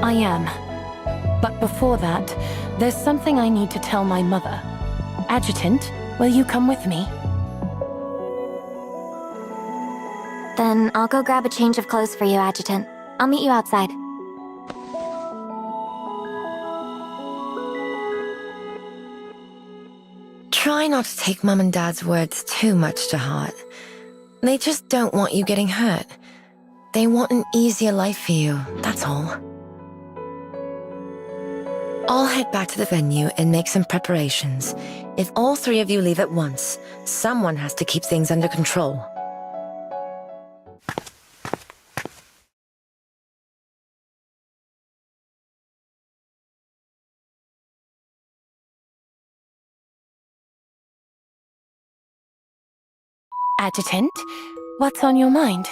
I am. But before that, there's something I need to tell my mother. Adjutant, will you come with me? Then I'll go grab a change of clothes for you, Adjutant. I'll meet you outside. Try not to take Mum and Dad's words too much to heart. They just don't want you getting hurt. They want an easier life for you, that's all. I'll head back to the venue and make some preparations. If all 3 of you leave at once, someone has to keep things under control. Adjutant, what's on your mind?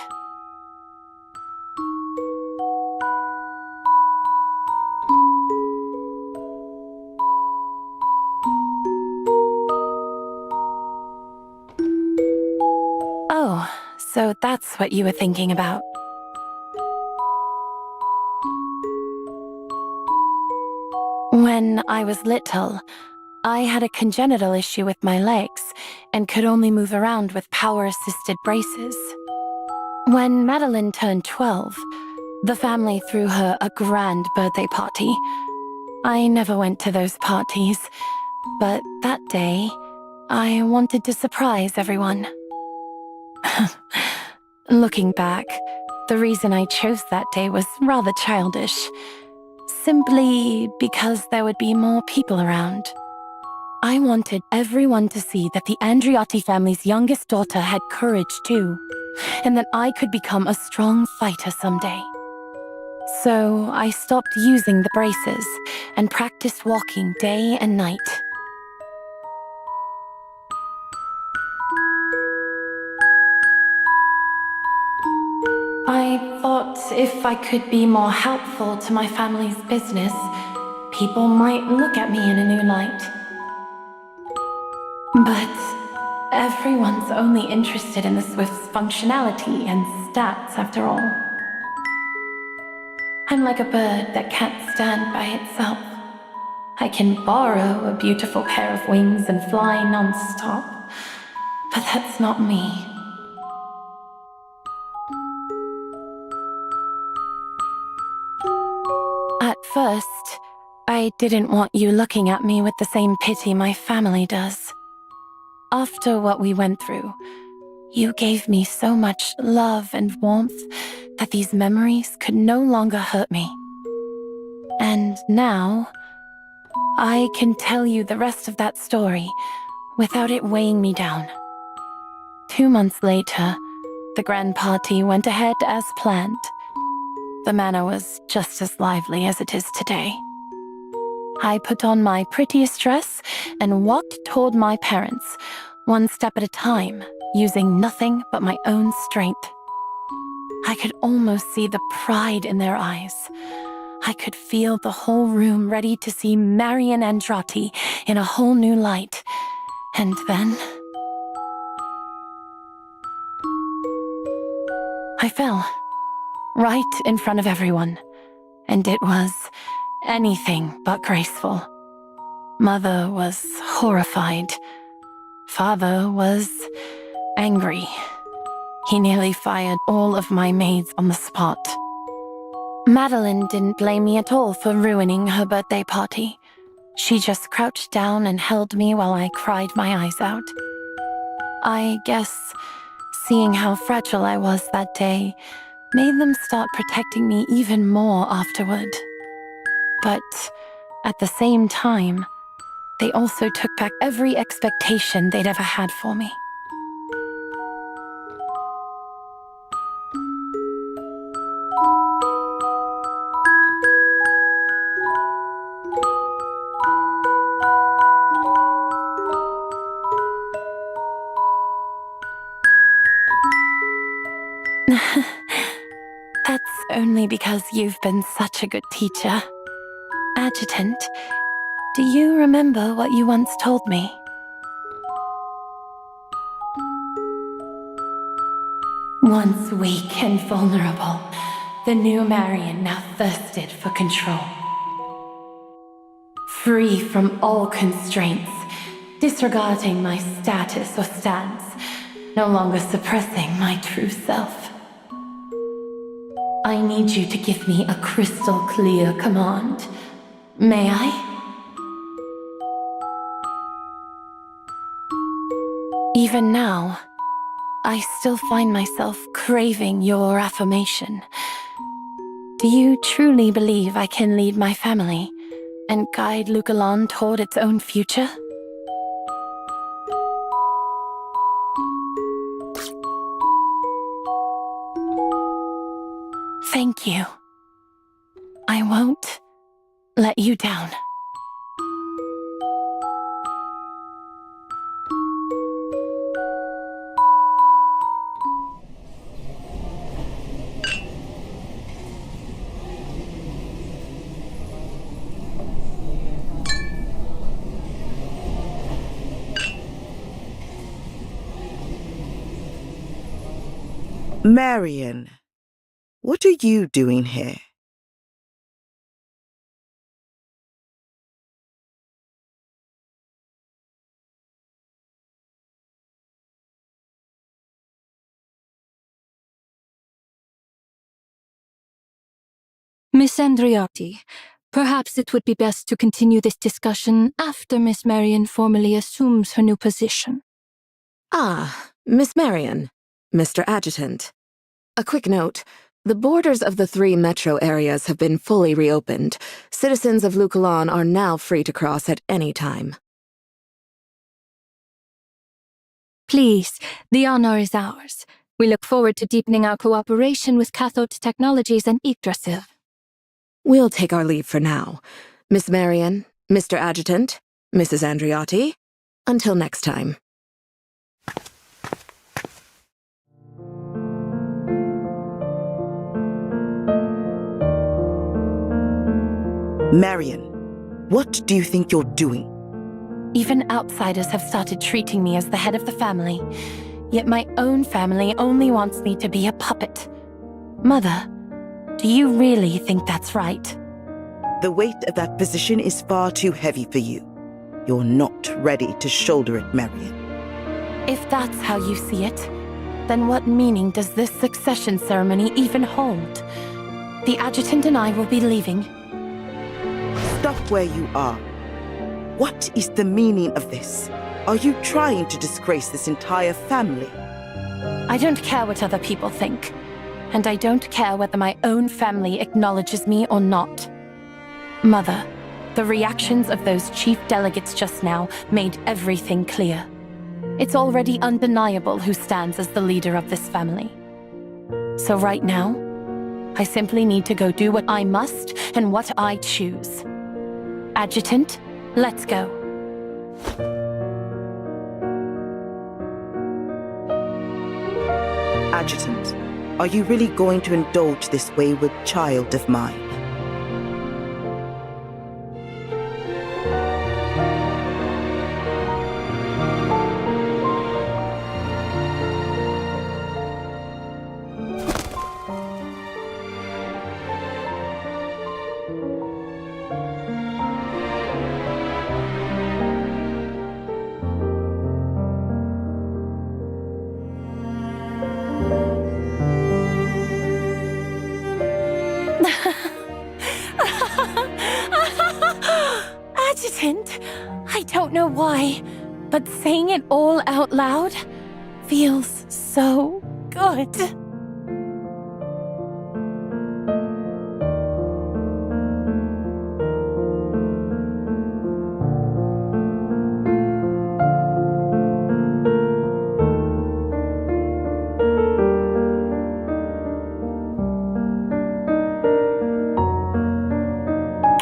Oh, so that's what you were thinking about. When I was little, I had a congenital issue with my legs and could only move around with power-assisted braces. When Madeline turned 12, the family threw her a grand birthday party. I never went to those parties, but that day, I wanted to surprise everyone. Looking back, the reason I chose that day was rather childish. Simply because there would be more people around. I wanted everyone to see that the Andriotti family's youngest daughter had courage too, and that I could become a strong fighter someday. So I stopped using the braces and practiced walking day and night. I thought if I could be more helpful to my family's business, people might look at me in a new light. But everyone's only interested in the Swift's functionality and stats after all. I'm like a bird that can't stand by itself. I can borrow a beautiful pair of wings and fly non-stop, but that's not me. At first, I didn't want you looking at me with the same pity my family does. After what we went through, you gave me so much love and warmth that these memories could no longer hurt me. And now, I can tell you the rest of that story without it weighing me down. 2 months later, the grand party went ahead as planned. The manor was just as lively as it is today. I put on my prettiest dress and walked toward my parents, one step at a time, using nothing but my own strength. I could almost see the pride in their eyes. I could feel the whole room ready to see Marian Androtti in a whole new light. And then I fell, right in front of everyone, and it was anything but graceful. Mother was horrified. Father was angry. He nearly fired all of my maids on the spot. Madeline didn't blame me at all for ruining her birthday party. She just crouched down and held me while I cried my eyes out. I guess seeing how fragile I was that day made them start protecting me even more afterward. But at the same time, they also took back every expectation they'd ever had for me. That's only because you've been such a good teacher. Adjutant, do you remember what you once told me? Once weak and vulnerable, the new Marian now thirsted for control. Free from all constraints, disregarding my status or stance, no longer suppressing my true self. I need you to give me a crystal clear command. May I? Even now, I still find myself craving your affirmation. Do you truly believe I can lead my family and guide Lucalan toward its own future? Thank you. I won't let you down. Marian, what are you doing here? Miss Andreotti, perhaps it would be best to continue this discussion after Miss Marian formally assumes her new position. Ah, Miss Marian, Mr. Adjutant. A quick note. The borders of the 3 metro areas have been fully reopened. Citizens of Lucalan are now free to cross at any time. Please, the honor is ours. We look forward to deepening our cooperation with Cathode Technologies and Yggdrasil. We'll take our leave for now. Miss Marian, Mr. Adjutant, Mrs. Andreotti, until next time. Marian, what do you think you're doing? Even outsiders have started treating me as the head of the family, yet my own family only wants me to be a puppet. Mother, do you really think that's right? The weight of that position is far too heavy for you. You're not ready to shoulder it, Marian. If that's how you see it, then what meaning does this succession ceremony even hold? The adjutant and I will be leaving. Stop where you are. What is the meaning of this? Are you trying to disgrace this entire family? I don't care what other people think. And I don't care whether my own family acknowledges me or not. Mother, the reactions of those chief delegates just now made everything clear. It's already undeniable who stands as the leader of this family. So right now, I simply need to go do what I must and what I choose. Adjutant, let's go. Adjutant, are you really going to indulge this wayward child of mine? Adjutant, I don't know why, but saying it all out loud feels so good.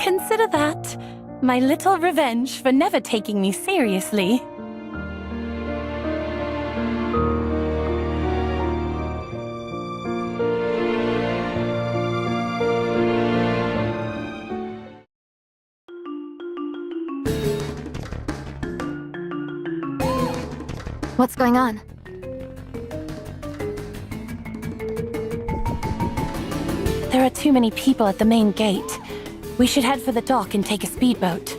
Consider that my little revenge for never taking me seriously. What's going on? There are too many people at the main gate. We should head for the dock and take a speedboat.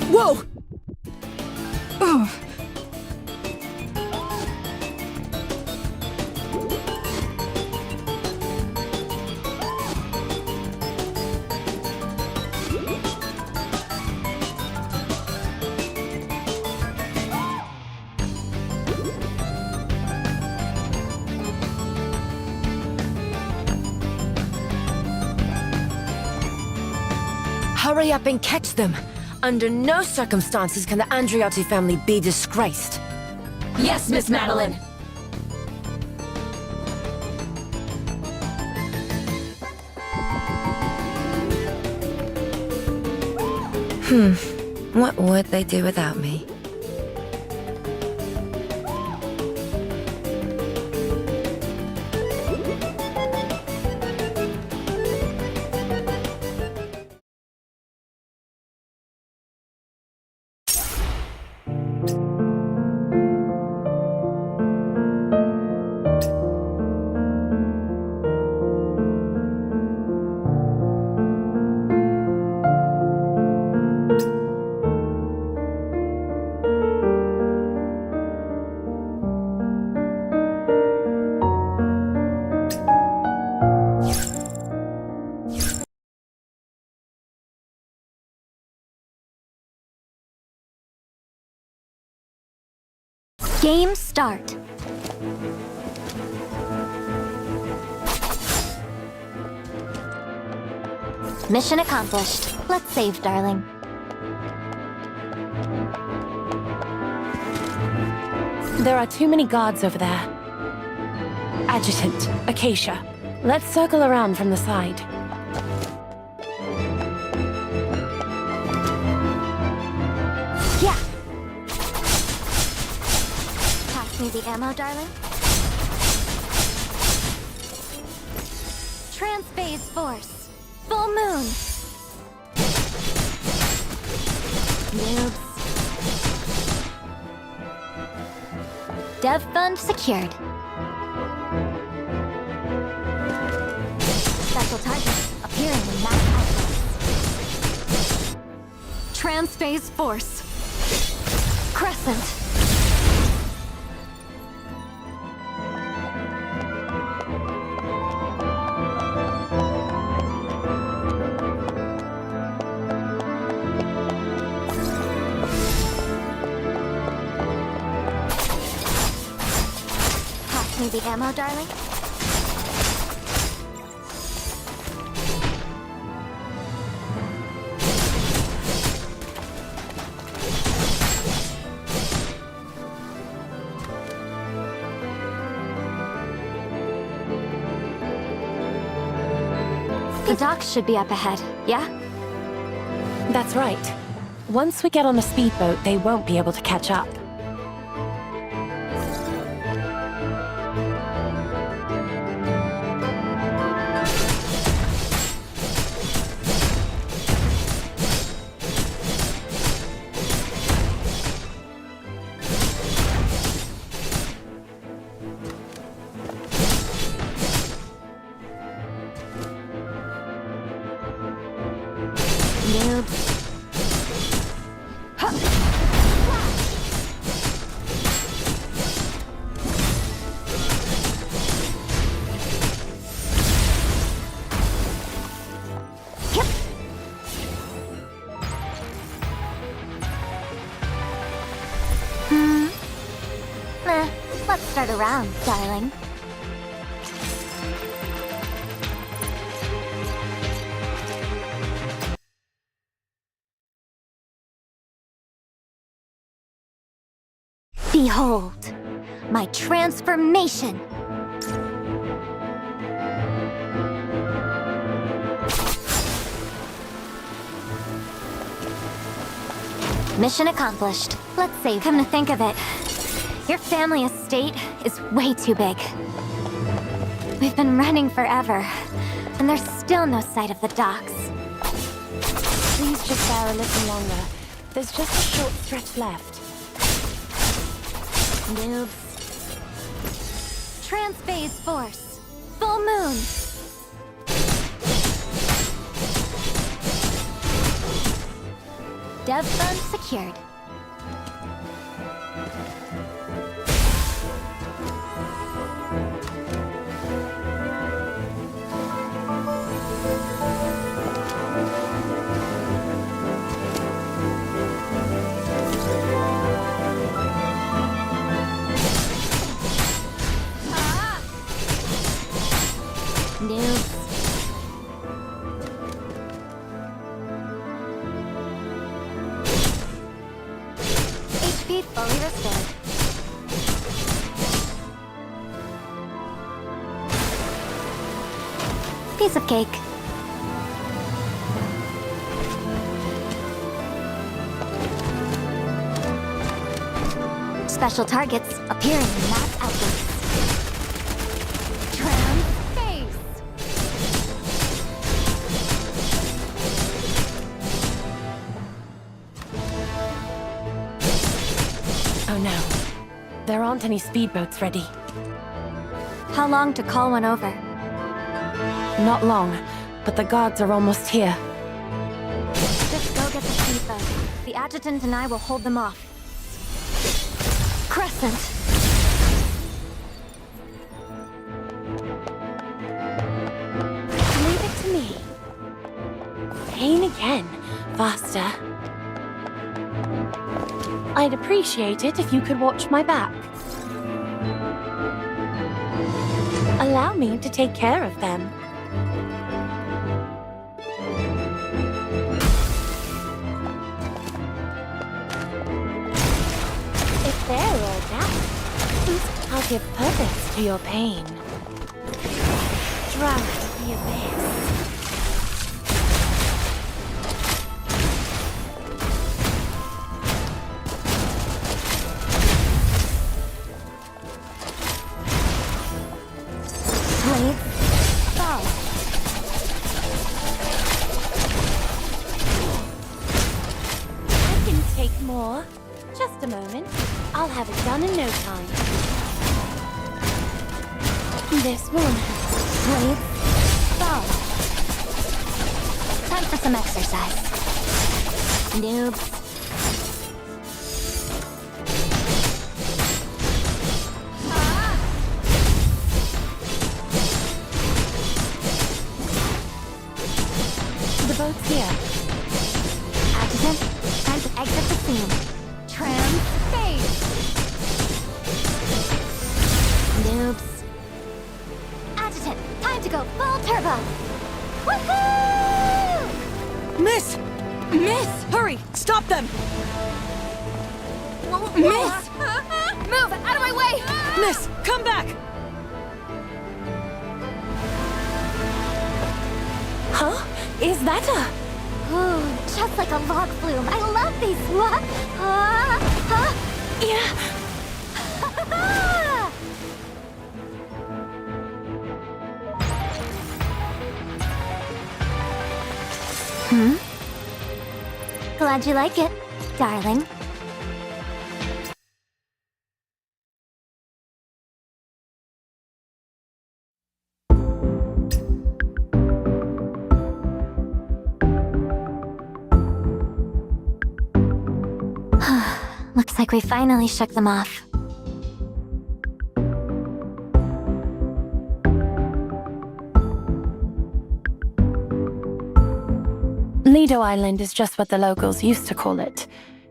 Whoa! Ugh. Hurry up and catch them! Under no circumstances can the Andreotti family be disgraced. Yes, Miss Madeline! What would they do without me? Game start. Mission accomplished. Let's save, darling. There are too many guards over there. Adjutant, Acacia. Let's circle around from the side. Yeah. Pass me the ammo, darling. Trans-phase force. Full moon. Noobs. Dev fund secured. Special targets appearing in mass outlets. Trans-phase force. Crescent. Pass me the ammo, darling. The docks should be up ahead, yeah? That's right. Once we get on a speedboat, they won't be able to catch up. Noobs. Let's start around, darling. Behold, my transformation! Mission accomplished. Let's save. Come to think of it, your family estate is way too big. We've been running forever, and there's still no sight of the docks. Please just bear a little longer. There's just a short stretch left. Noobs. Trans-phase force. Full moon. Dev fund secured. Noobs. HP fully restored. Piece of cake. Special targets appearing in mass outlets. Oh no. There aren't any speedboats ready. How long to call one over? Not long, but the guards are almost here. Just go get the speedboat. The adjutant and I will hold them off. Crescent! Leave it to me. Pain again. Faster. I'd appreciate it if you could watch my back. Allow me to take care of them. If they're all down, I'll give purpose to your pain. Drown the abyss. I can take more. Just a moment. I'll have it done in no time. This one. Blades, fall. Time for some exercise. Noobs. The boat's here. Adjutant, time to exit the scene. Trim, phase. Noobs. Adjutant, time to go full turbo. Woohoo! Miss! Miss! Hurry! Stop them! Miss! Move out of my way! Miss! Come back! Huh? Is that a... Ooh, just like a log flume. I love these Yeah. Glad you like it, darling. Looks like we finally shook them off. Lido Island is just what the locals used to call it.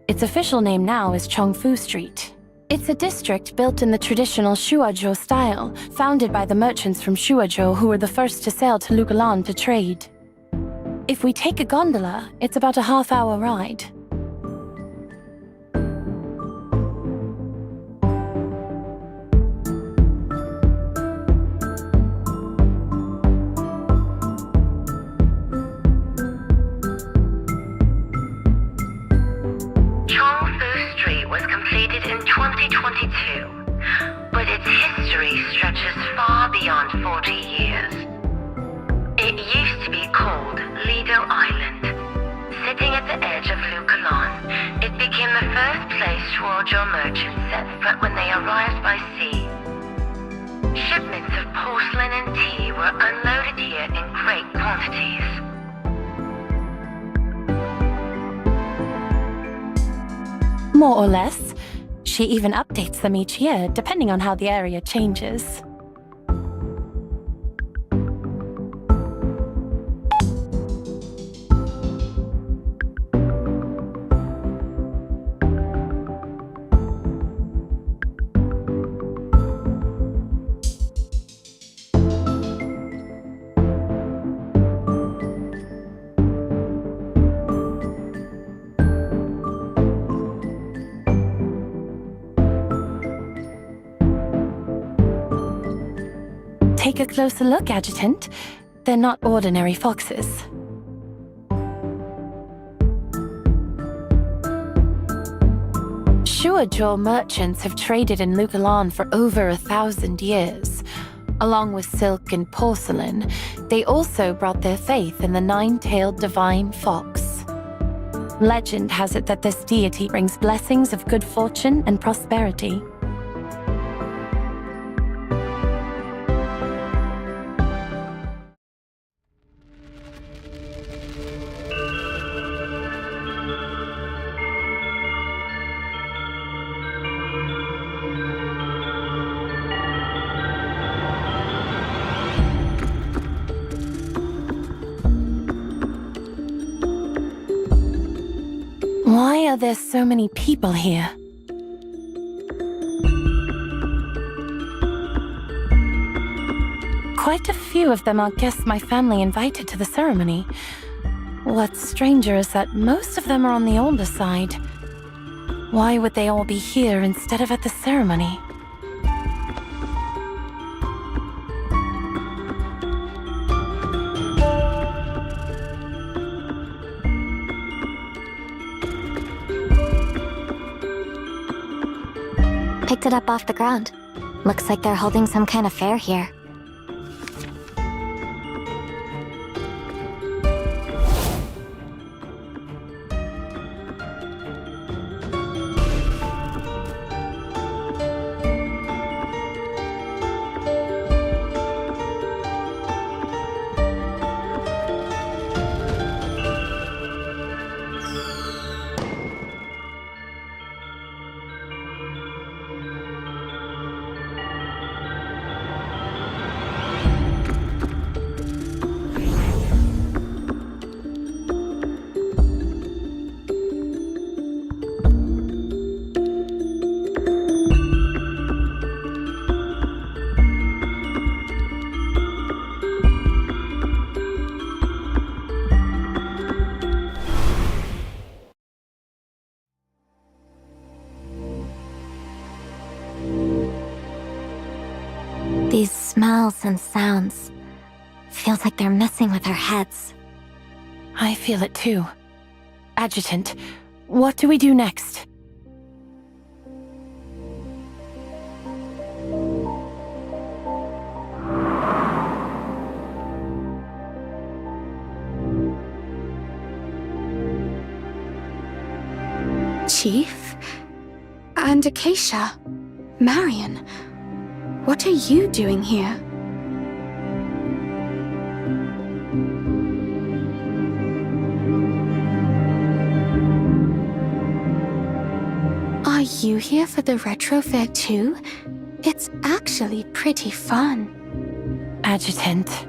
Its official name now is Chongfu Street. It's a district built in the traditional Shuazhou style, founded by the merchants from Shuazhou who were the first to sail to Lugalan to trade. If we take a gondola, it's about a half-hour ride. Chongfu Street was completed in 2022, but its history stretches far beyond 40 years. It used to be called Lido Island. Sitting at the edge of Lugalan, it became the first place Shuozhou merchants set foot when they arrived by sea. Shipments of porcelain and tea were unloaded here in great quantities. More or less. She even updates them each year, depending on how the area changes. Take a closer look, Adjutant. They're not ordinary foxes. Shuazhou merchants have traded in Lugalan for over 1,000 years. Along with silk and porcelain, they also brought their faith in the nine-tailed divine fox. Legend has it that this deity brings blessings of good fortune and prosperity. Why are there so many people here? Quite a few of them are guests my family invited to the ceremony. What's stranger is that most of them are on the older side. Why would they all be here instead of at the ceremony? Picked it up off the ground. Looks like they're holding some kind of fair here. These smells and sounds. Feels like they're messing with our heads. I feel it too. Adjutant, what do we do next? Chief? And Acacia? Marian? What are you doing here? Are you here for the retro fair too? It's actually pretty fun. Adjutant.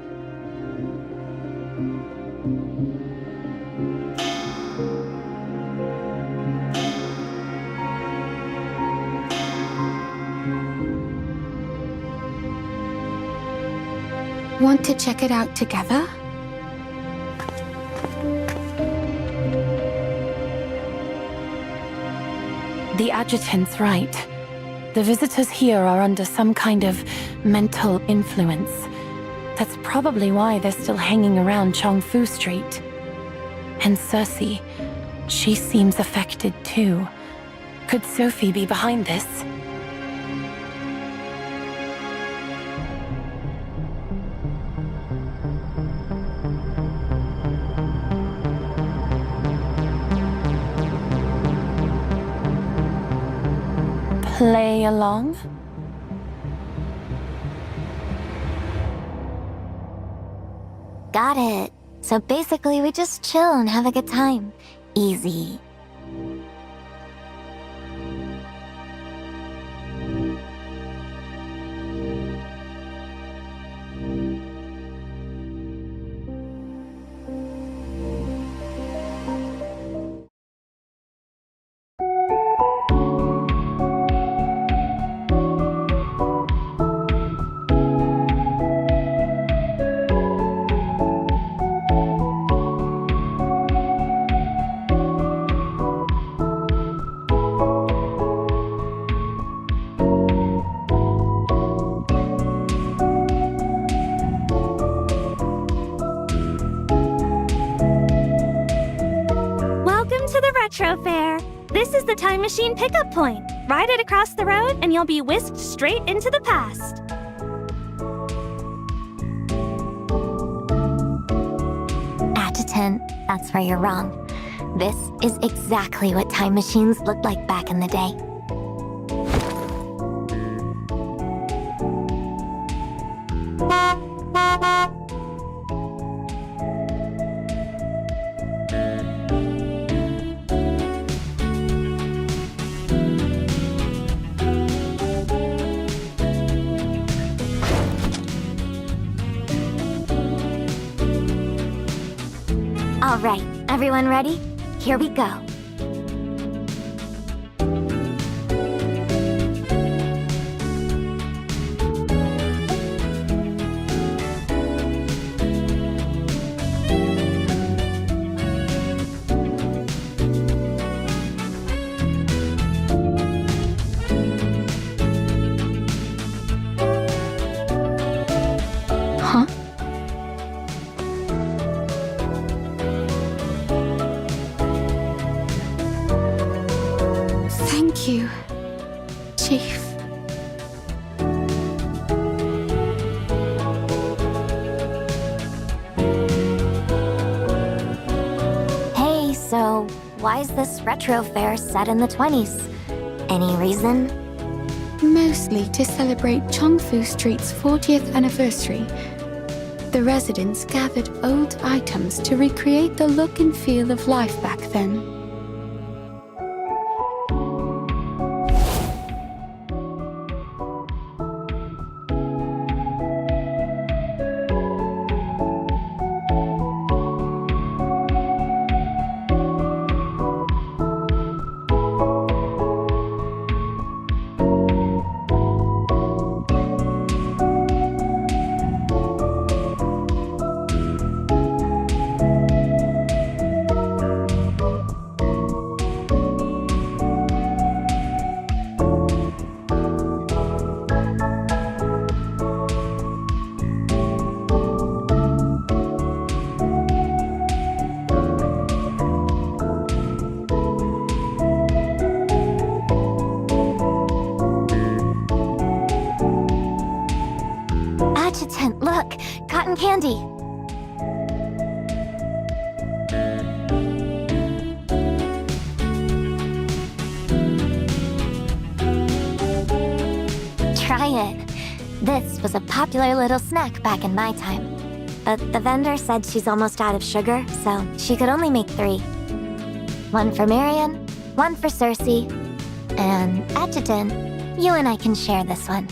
Want to check it out together? The adjutant's right. The visitors here are under some kind of mental influence. That's probably why they're still hanging around Chongfu Street. And Cersei, she seems affected too. Could Sophie be behind this? Play along? Got it. So basically we just chill and have a good time. Easy. Retro Fair. This is the time machine pickup point. Ride it across the road and you'll be whisked straight into the past. Adjutant, that's where you're wrong. This is exactly what time machines looked like back in the day. All right, everyone ready? Here we go. Thank you, Chief. Hey, so why is this retro fair set in the 20s? Any reason? Mostly to celebrate Chongfu Street's 40th anniversary. The residents gathered old items to recreate the look and feel of life back then. Adjutant, look! Cotton candy! Try it. This was a popular little snack back in my time. But the vendor said she's almost out of sugar, so she could only make 3. One for Marian, one for Cersei, and Adjutant, you and I can share this one.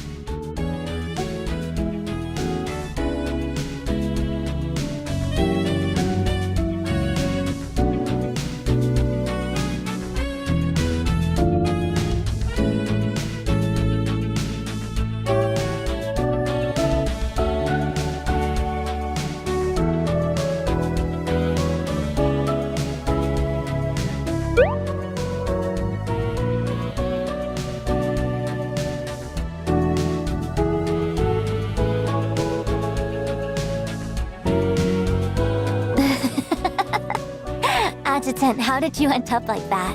Adjutant, how did you end up like that?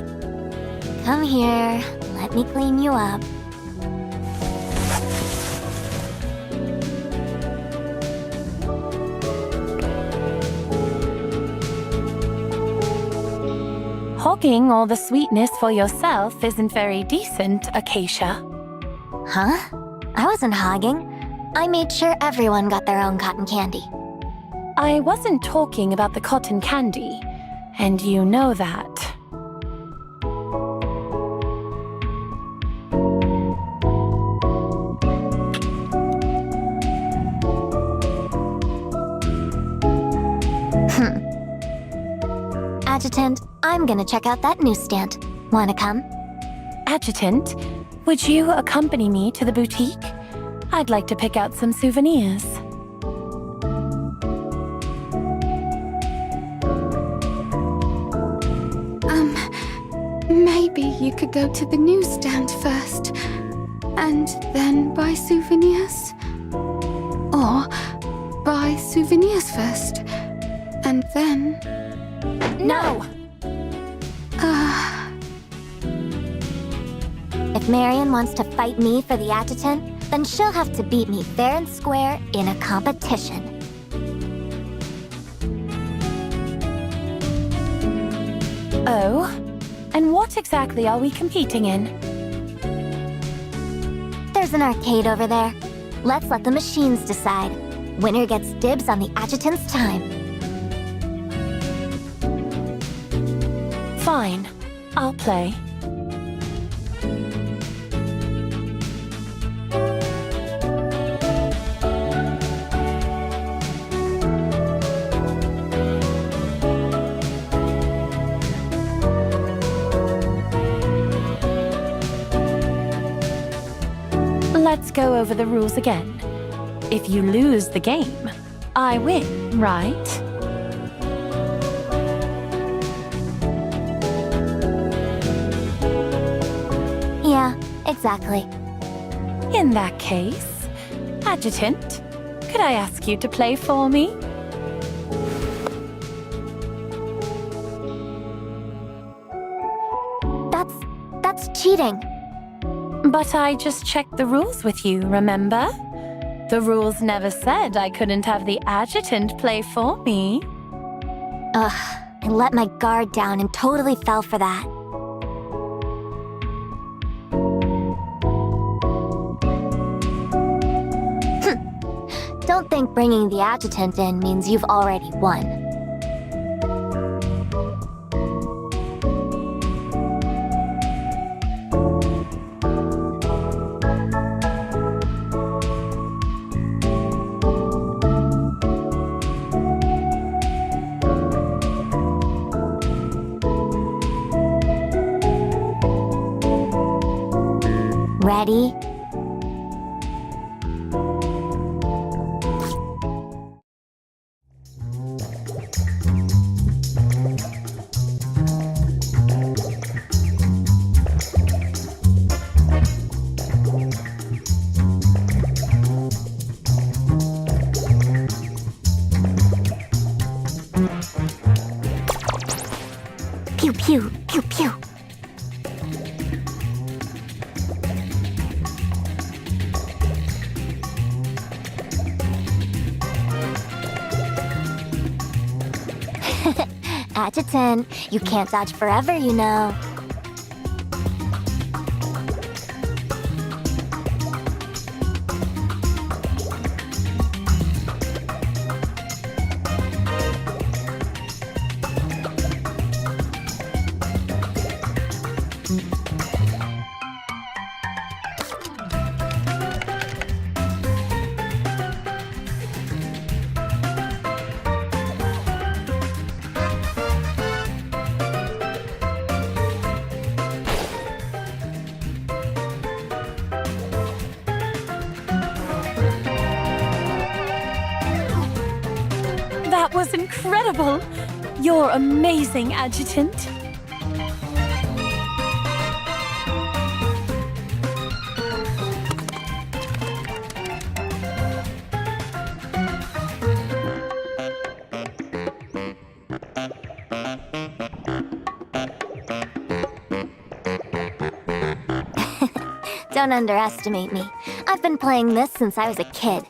Come here, let me clean you up. Hogging all the sweetness for yourself isn't very decent, Acacia. Huh? I wasn't hogging. I made sure everyone got their own cotton candy. I wasn't talking about the cotton candy, and you know that. Adjutant, I'm gonna check out that newsstand. Wanna come? Adjutant, would you accompany me to the boutique? I'd like to pick out some souvenirs. Maybe you could go to the newsstand first, and then buy souvenirs? Or buy souvenirs first, and then... No! If Marian wants to fight me for the adjutant, then she'll have to beat me fair and square in a competition. Oh? And what exactly are we competing in? There's an arcade over there. Let's let the machines decide. Winner gets dibs on the adjutant's time. Fine. I'll play. Let's go over the rules again. If you lose the game, I win, right? Yeah, exactly. In that case, Adjutant, could I ask you to play for me? That's cheating. But I just checked the rules with you, remember? The rules never said I couldn't have the adjutant play for me. Ugh, I let my guard down and totally fell for that. Don't think bringing the adjutant in means you've already won. Ready? Pew pew, pew pew. Adjutant, you can't dodge forever, you know. That was incredible! You're amazing, Adjutant. Don't underestimate me. I've been playing this since I was a kid.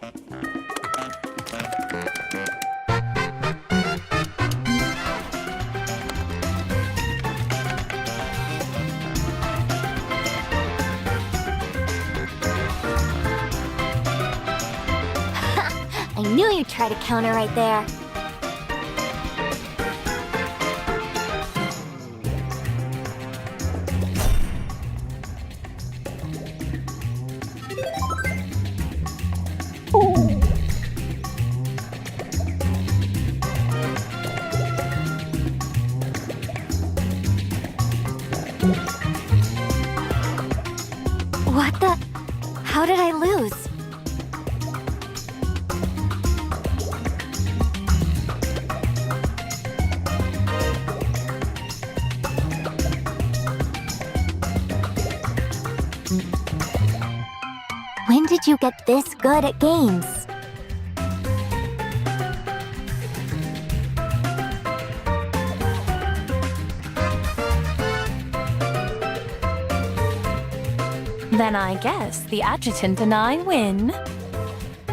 I knew you'd try to counter right there. What the? How did I lose? When did you get this good at games? Then I guess the Adjutant and I win.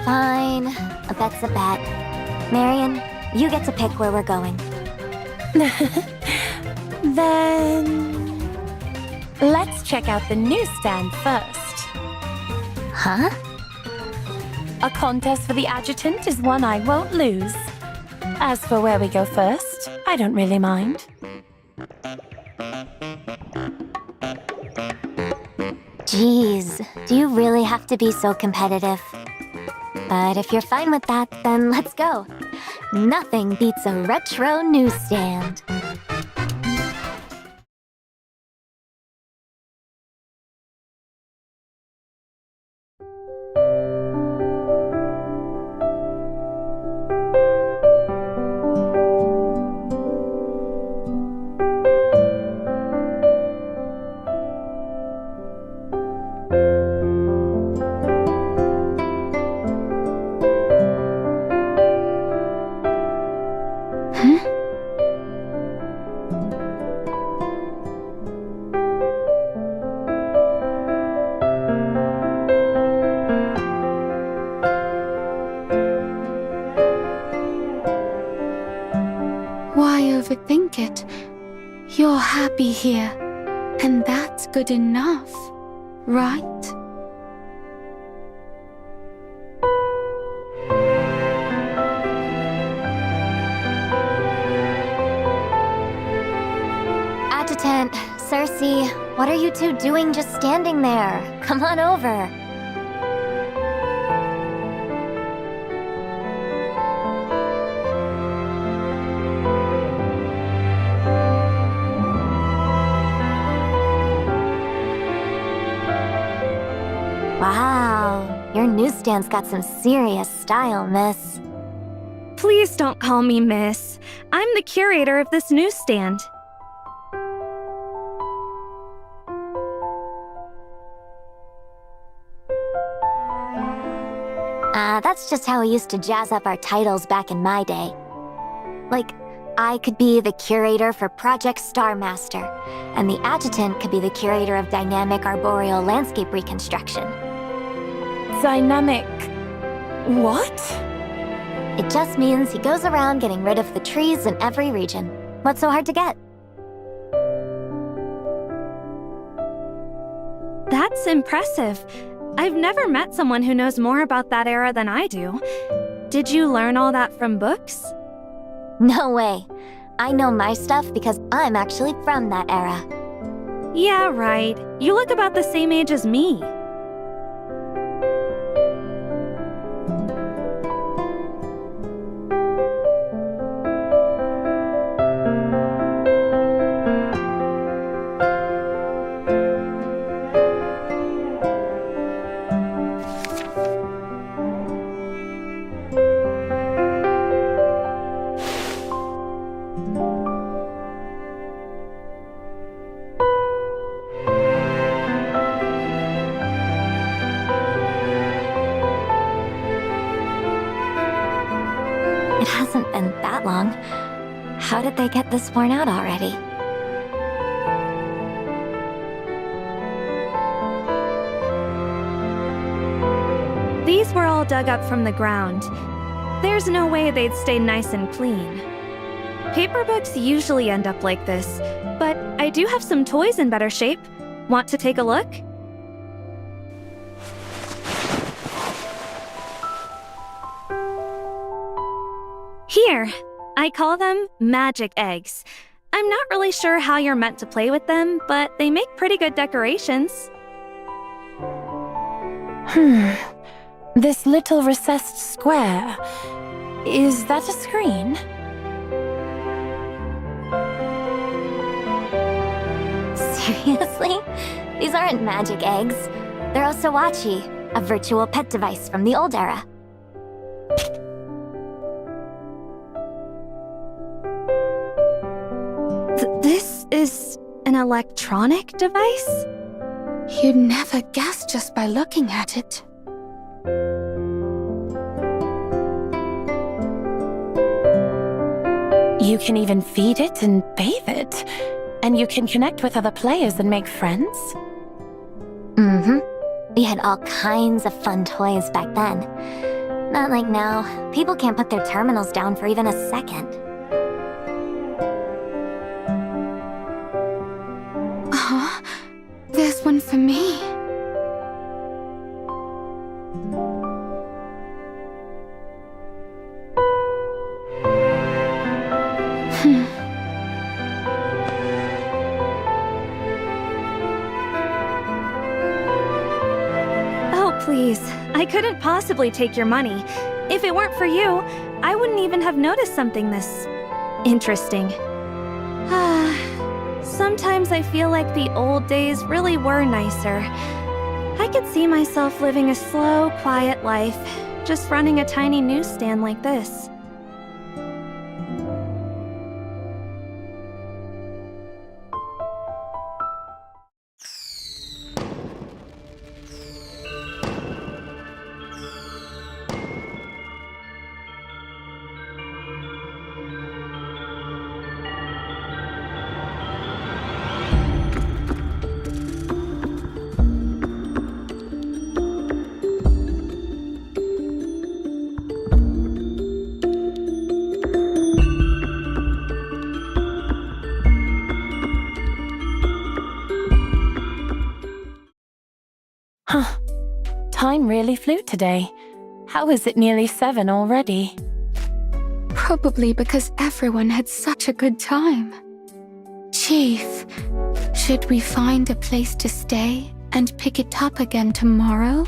Fine, a bet's a bet. Marian, you get to pick where we're going. Then... let's check out the newsstand first. Huh? A contest for the Adjutant is one I won't lose. As for where we go first, I don't really mind. Jeez, do you really have to be so competitive? But if you're fine with that, then let's go. Nothing beats a retro newsstand. Why overthink it? You're happy here, and that's good enough, right? Adjutant, Cersei, what are you two doing just standing there? Come on over. Wow, your newsstand's got some serious style, miss. Please don't call me miss. I'm the curator of this newsstand. That's just how we used to jazz up our titles back in my day. Like, I could be the curator for Project Star Master, and the adjutant could be the curator of dynamic arboreal landscape reconstruction. Dynamic... what? It just means he goes around getting rid of the trees in every region. What's so hard to get? That's impressive. I've never met someone who knows more about that era than I do. Did you learn all that from books? No way. I know my stuff because I'm actually from that era. Yeah, right. You look about the same age as me. It hasn't been that long. How did they get this worn out already? These were all dug up from the ground. There's no way they'd stay nice and clean. Paper books usually end up like this, but I do have some toys in better shape. Want to take a look? Here, I call them magic eggs. I'm not really sure how you're meant to play with them, but they make pretty good decorations. This little recessed square. Is that a screen? Seriously? These aren't magic eggs. They're Osawachi, a virtual pet device from the old era. This is an electronic device? You'd never guess just by looking at it. You can even feed it and bathe it. And you can connect with other players and make friends. Mm-hmm. We had all kinds of fun toys back then. Not like now. People can't put their terminals down for even a second. There's one for me. Oh, please. I couldn't possibly take your money. If it weren't for you, I wouldn't even have noticed something this interesting. Sometimes I feel like the old days really were nicer. I could see myself living a slow, quiet life, just running a tiny newsstand like this. really flew today. How is it nearly 7 already? Probably because everyone had such a good time. Chief, should we find a place to stay and pick it up again tomorrow?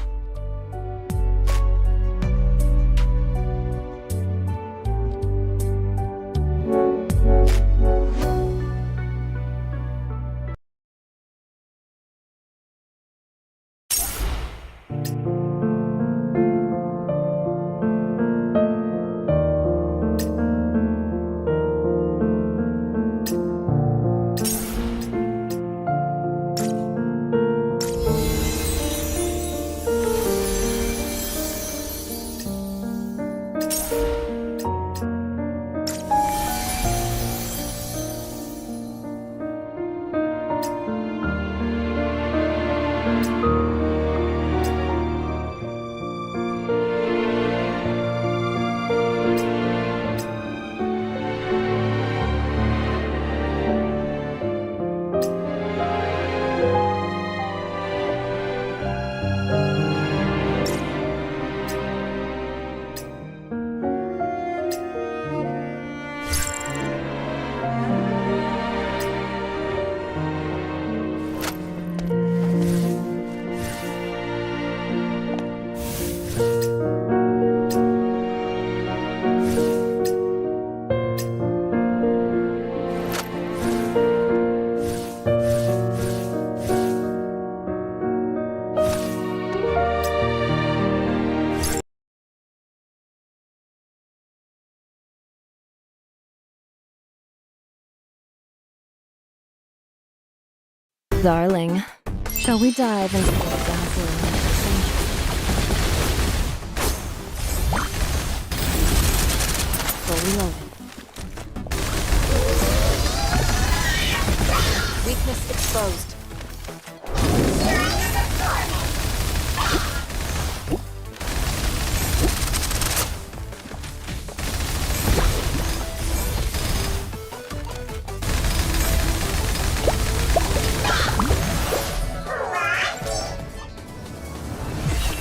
Darling, shall we dive into the dazzling magazine? Fully loaded. Weakness exposed.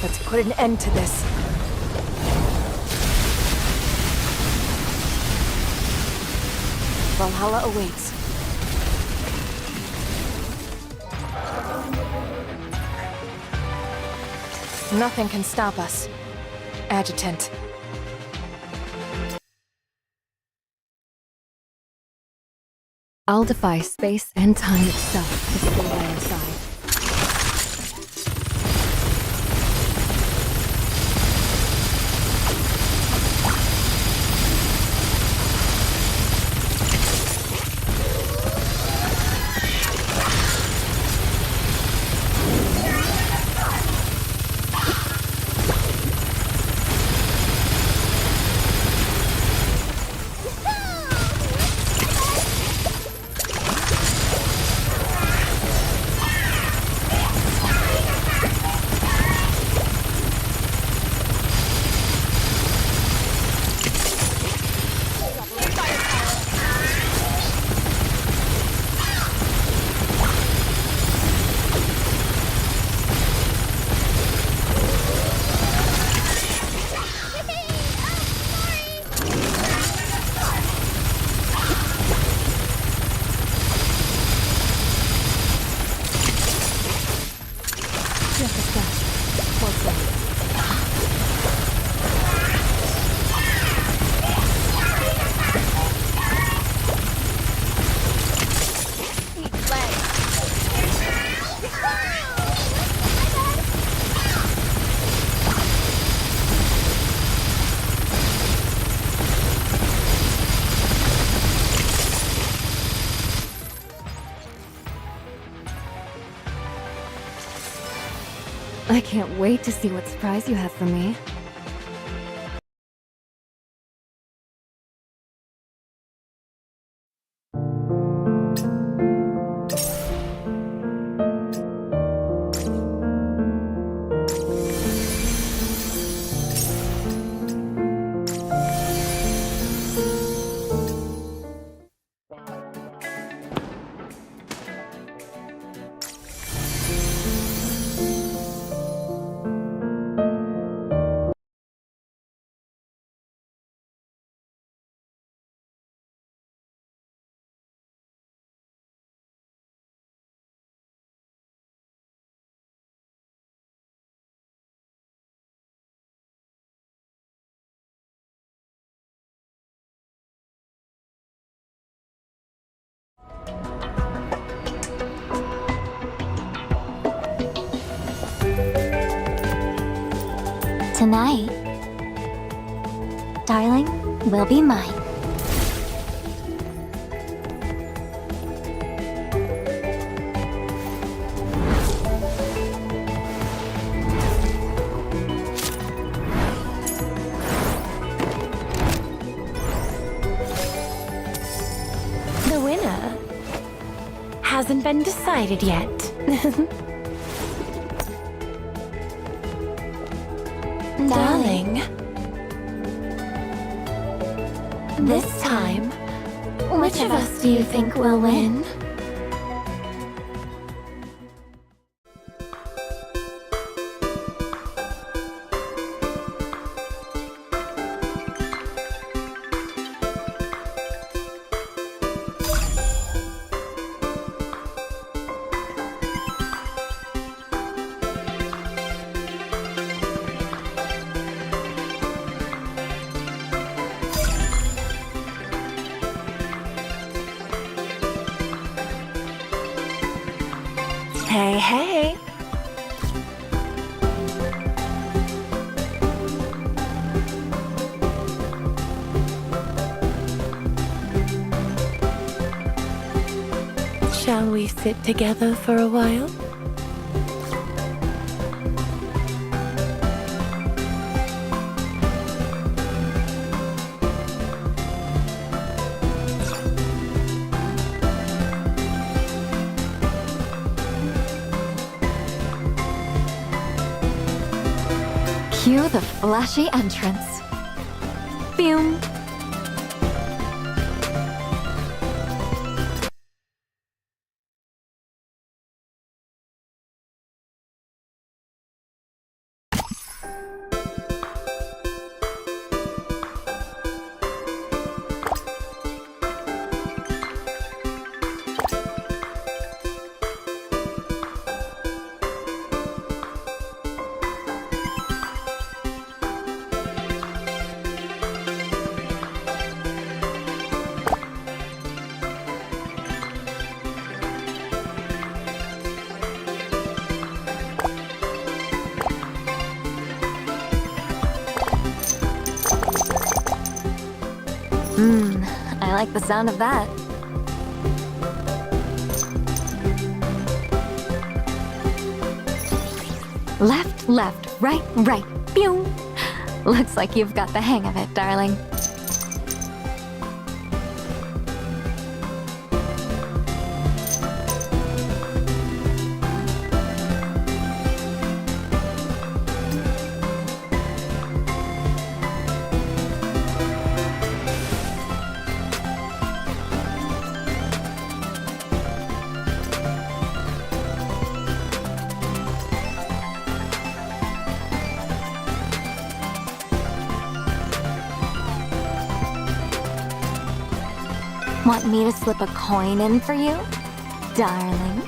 Let's put an end to this. Valhalla awaits. Nothing can stop us. Adjutant. I'll defy space and time itself to stay by your side. I can't wait to see what surprise you have for me. Tonight, darling, will be mine. The winner hasn't been decided yet. Darling, this time, which of us do you think will win? Hey, hey. Shall we sit together for a while? Cue the flashy entrance. Boom. I like the sound of that. Left, left, right, right. Pew! Looks like you've got the hang of it, darling. Want me to slip a coin in for you, darling?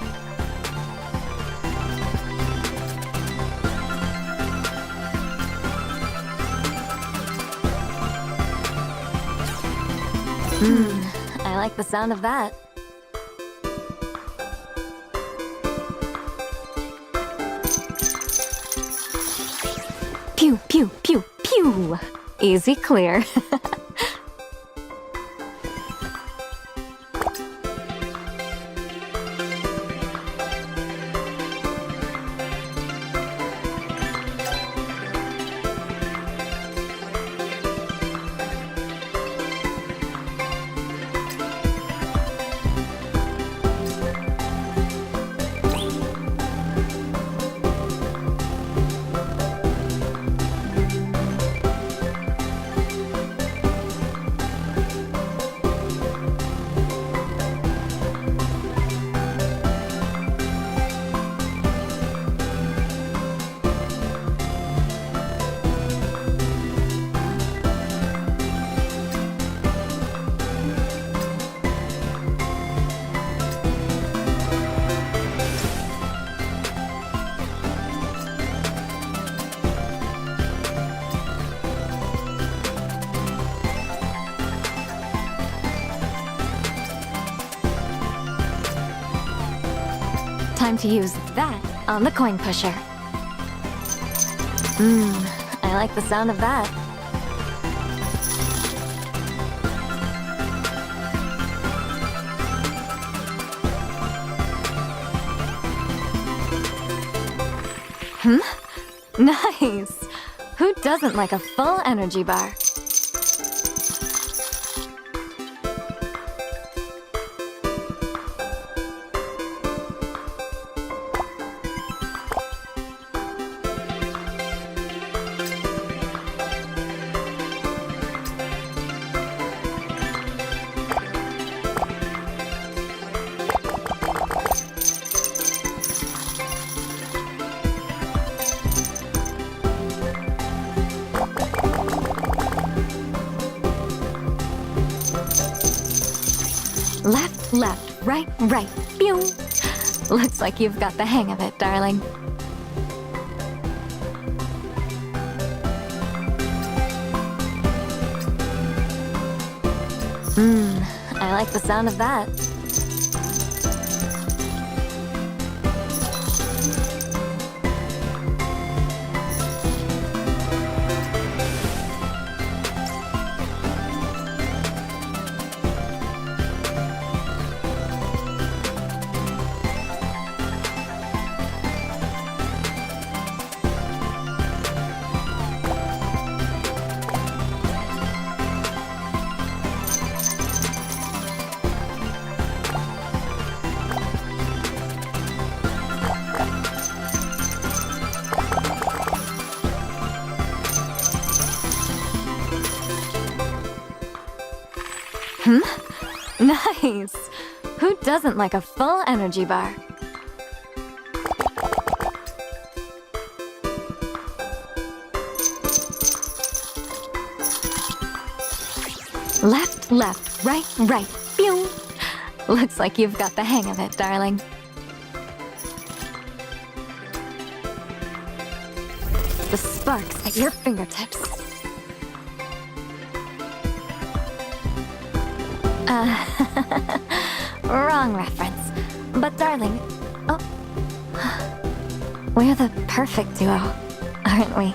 I like the sound of that. Pew, pew, pew, pew. Easy clear. Time to use that on the coin pusher. I I like the sound of that. Nice! Who doesn't like a full energy bar? Left, left, right, right. Pew! Looks like you've got the hang of it, darling. I like the sound of that. Nice! Who doesn't like a full energy bar? Left, left, right, right. Pew! Looks like you've got the hang of it, darling. The sparks at your fingertips. Wrong reference. But darling, oh, we're the perfect duo, aren't we?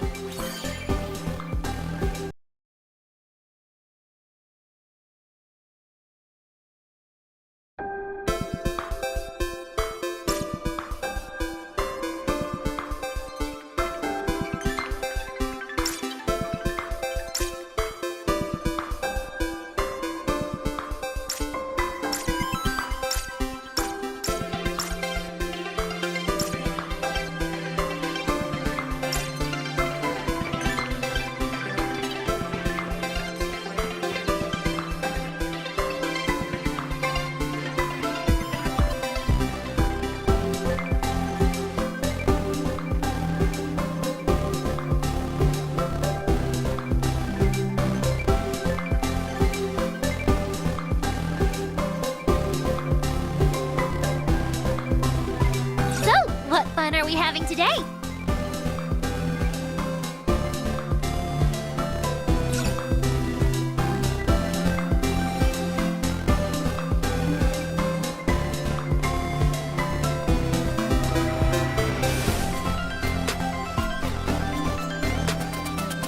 What fun are we having today?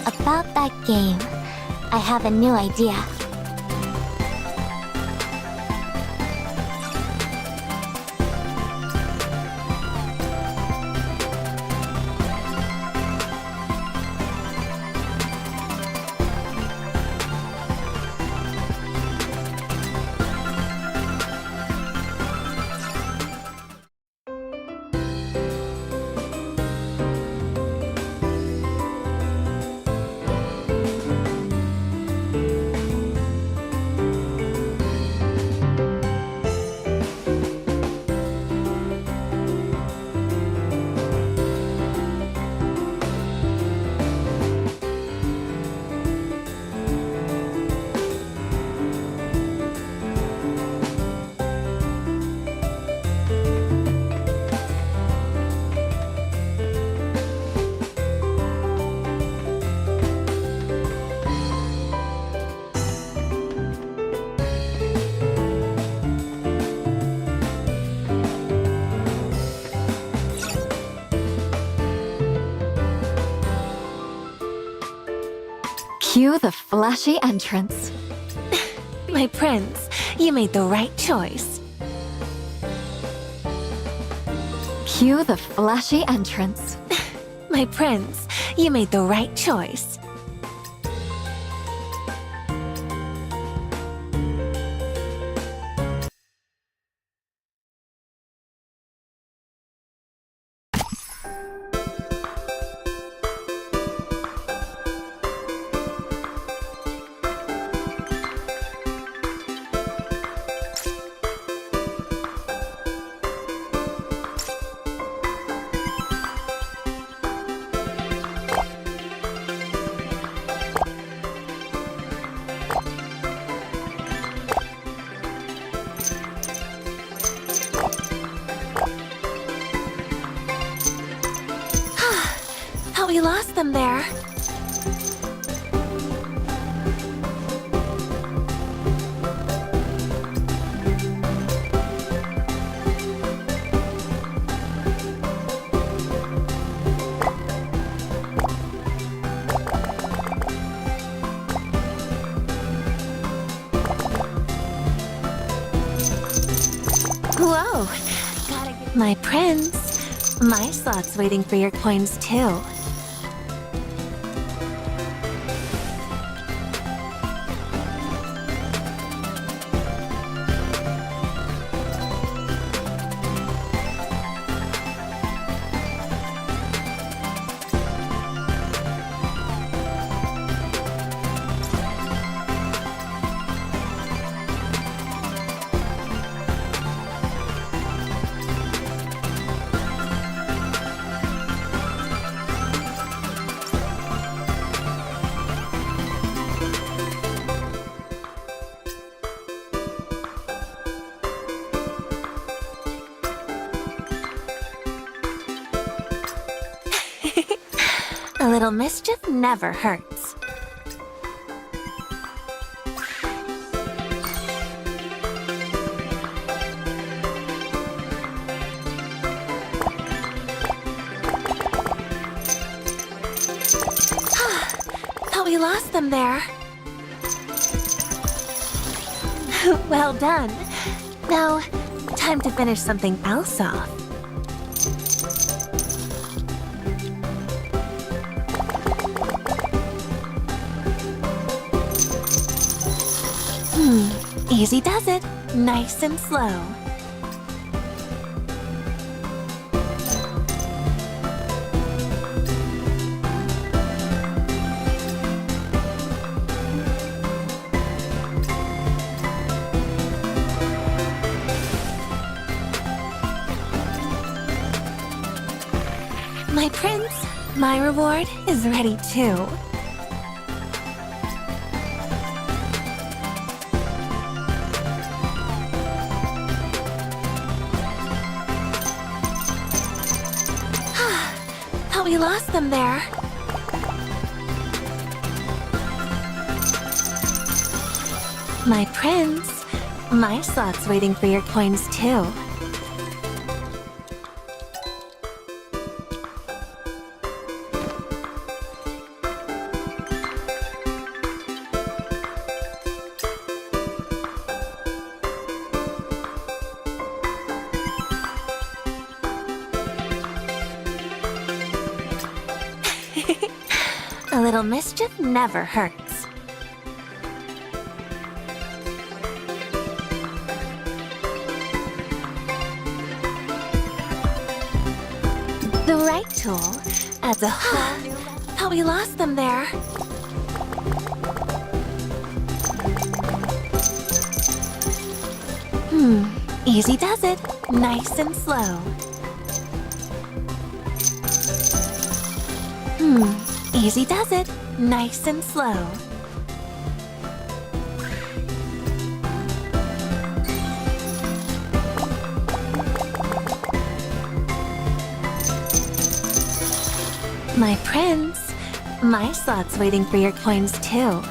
About that game, I have a new idea. Cue the flashy entrance. My prince, you made the right choice. Cue the flashy entrance. My prince, you made the right choice. Thought we lost them there. Whoa! Gotta get my prince. My slot's waiting for your coins too. A little mischief never hurts. Thought we lost them there. Well done. Now, time to finish something else off. Easy does it. Nice and slow. My prince, my reward is ready too. Thought we lost them there. My prince, my slot's waiting for your coins too. A little mischief never hurts. The right tool adds a whole new... Thought we lost them there. Easy does it. Nice and slow. Easy does it. Nice and slow. My prince, my slot's waiting for your coins too.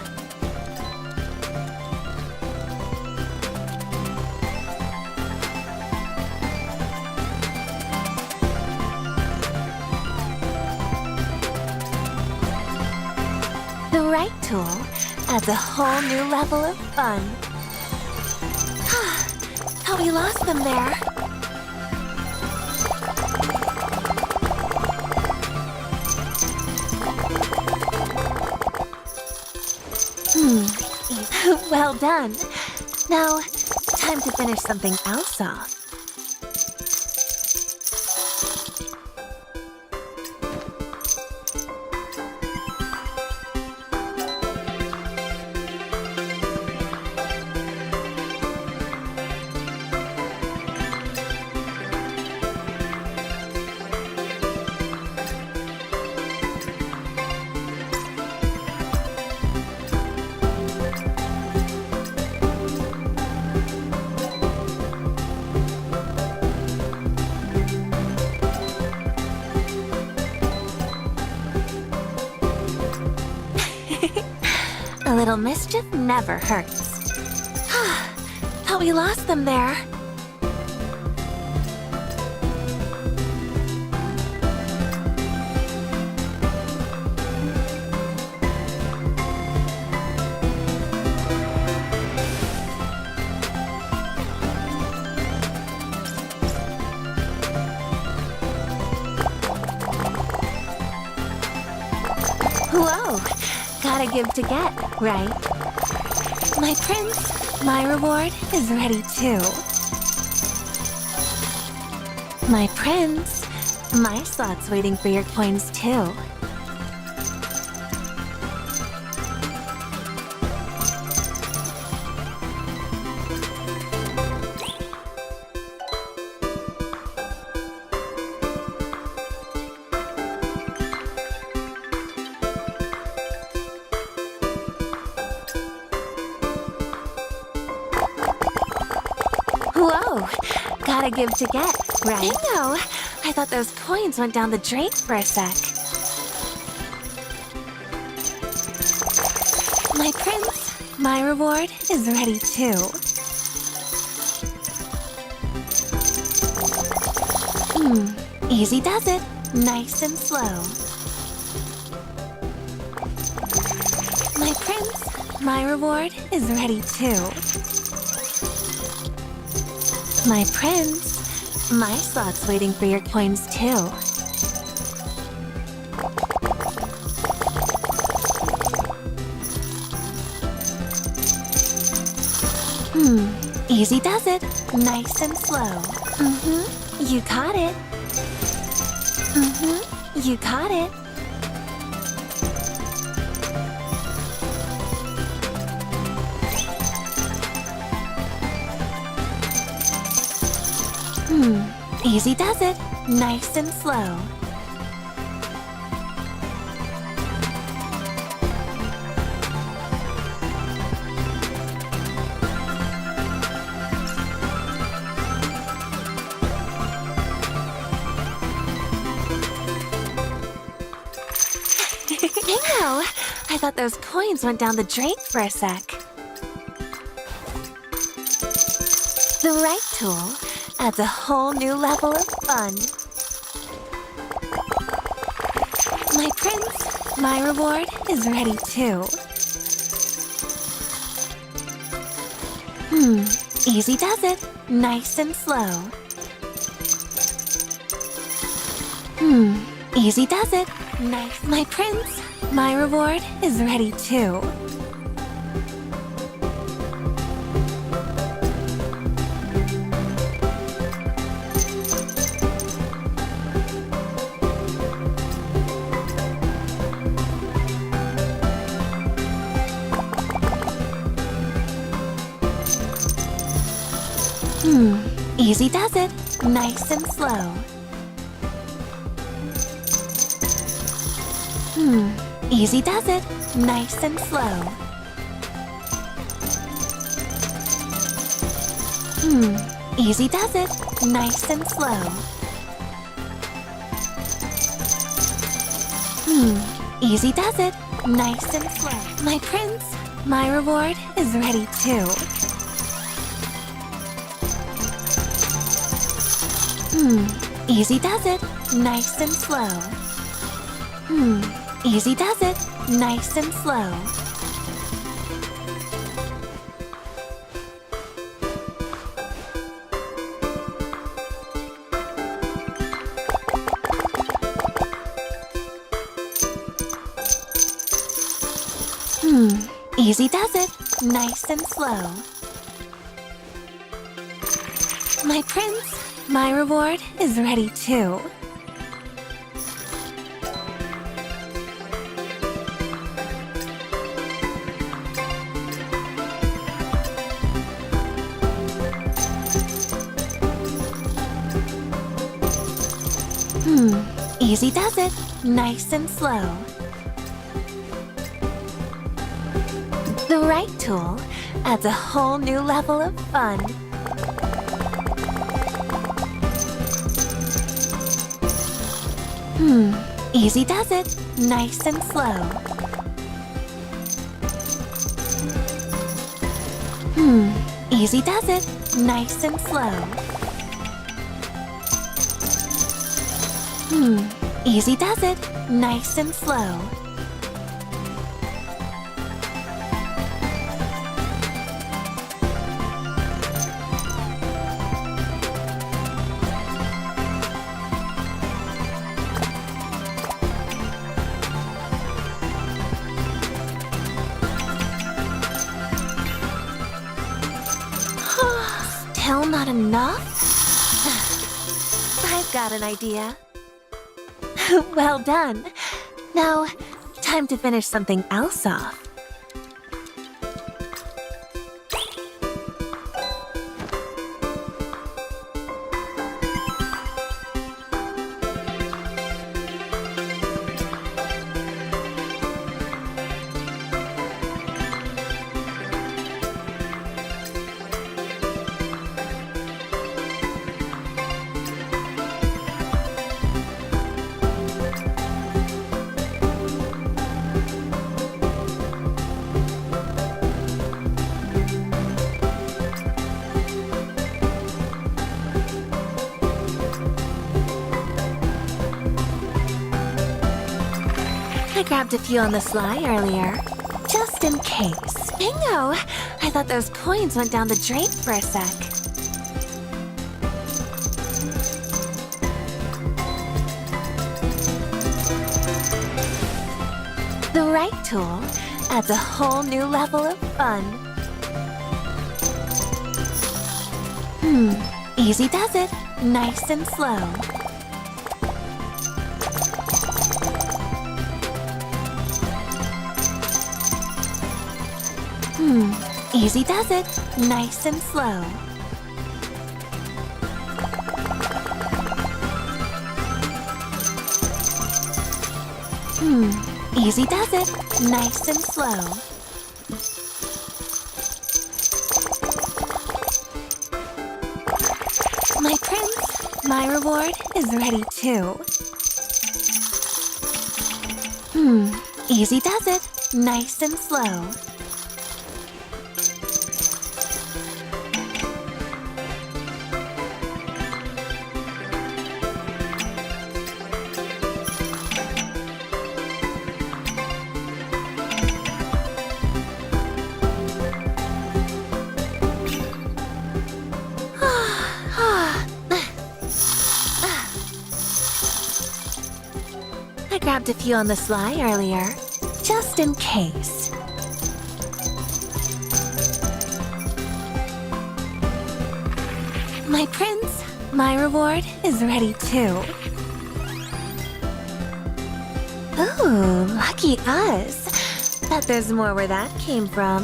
The right tool adds a whole new level of fun. Thought we lost them there. Well done. Now, time to finish something else off. A little mischief never hurts. Thought we lost them there. Whoa! Gotta give to get, right? My prince, my reward is ready too. My prince, my slot's waiting for your coins too. Whoa! Gotta give to get, right? Bingo! I thought those coins went down the drain for a sec. My prince, my reward is ready too. Easy does it, nice and slow. My prince, my reward is ready too. My prince, my slot's waiting for your coins too. Easy does it, nice and slow. You caught it. You caught it. Easy does it, nice and slow. Bingo! I thought those coins went down the drain for a sec. The right tool adds a whole new level of fun. My prince, my reward is ready too. Easy does it, nice and slow. Easy does it, nice. My prince, my reward is ready too. Easy does it, nice and slow. Easy does it, nice and slow. Easy does it, nice and slow. Easy does it, nice and slow. My prince, my reward is ready too. Easy does it, nice and slow. Easy does it, nice and slow. Easy does it, nice and slow. My prince, my reward is ready too. Easy does it, nice and slow. The right tool adds a whole new level of fun. Easy does it, nice and slow. Easy does it, nice and slow. Easy does it, nice and slow. Still not enough? I've got an idea. Well done. Now, time to finish something else off. I grabbed a few on the sly earlier, just in case. Bingo! I thought those coins went down the drain for a sec. The right tool adds a whole new level of fun. Easy does it, nice and slow. Easy does it, nice and slow. Easy does it, nice and slow. My prince, my reward is ready too. Easy does it, nice and slow. I grabbed a few on the sly earlier, just in case. My prince, my reward is ready too. Ooh, lucky us. Bet there's more where that came from.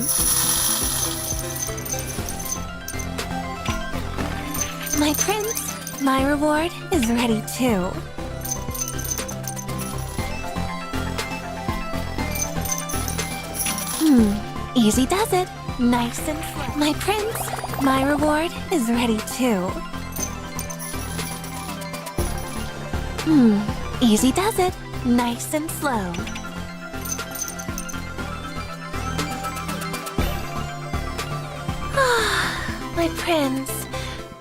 My prince, my reward is ready too. Easy does it, nice and slow. My prince, my reward is ready too. Easy does it, nice and slow. My prince,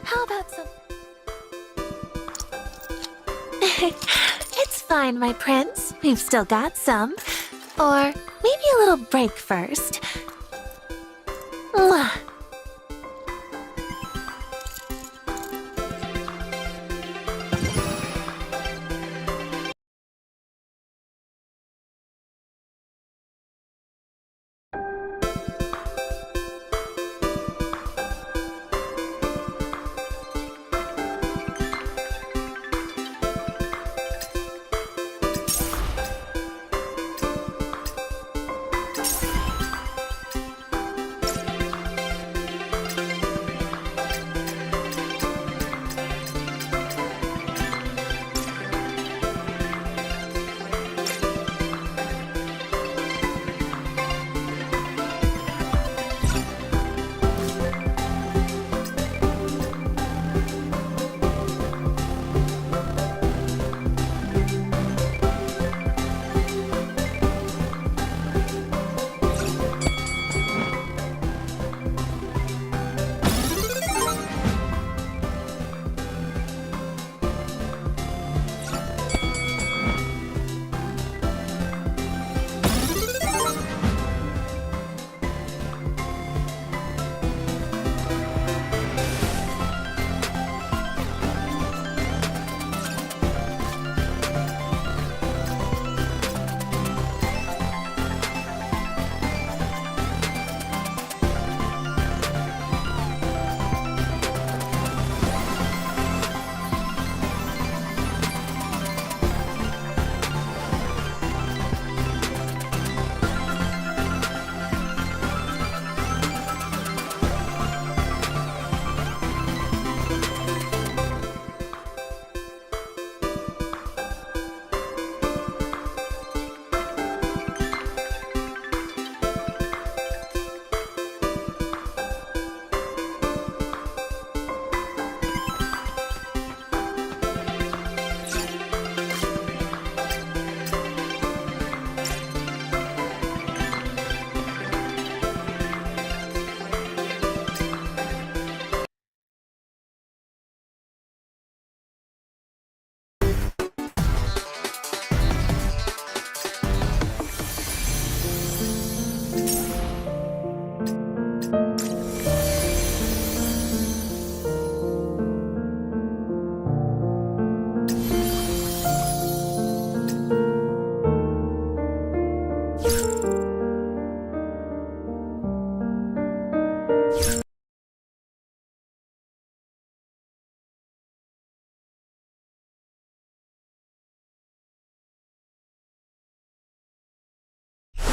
how about some... It's fine, my prince. We've still got some. Or maybe a little break first. Mwah.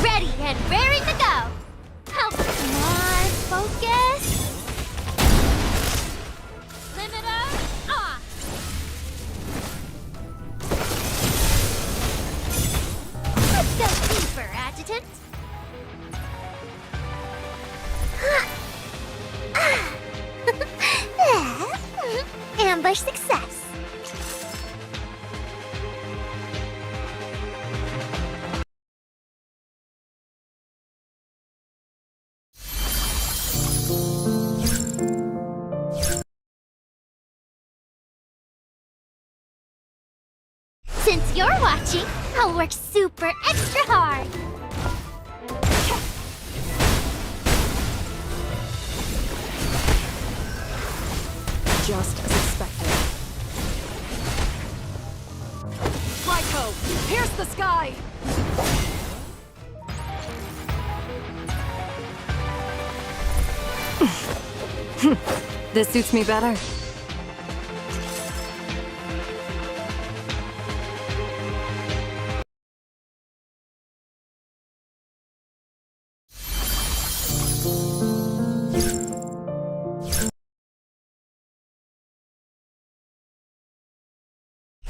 Ready and raring to go! Oh, come on, focus! Limiter off! Let's go deeper, Adjutant! Ambush success! Since you're watching, I'll work super extra hard! Just as expected. Lyco, pierce the sky! This suits me better.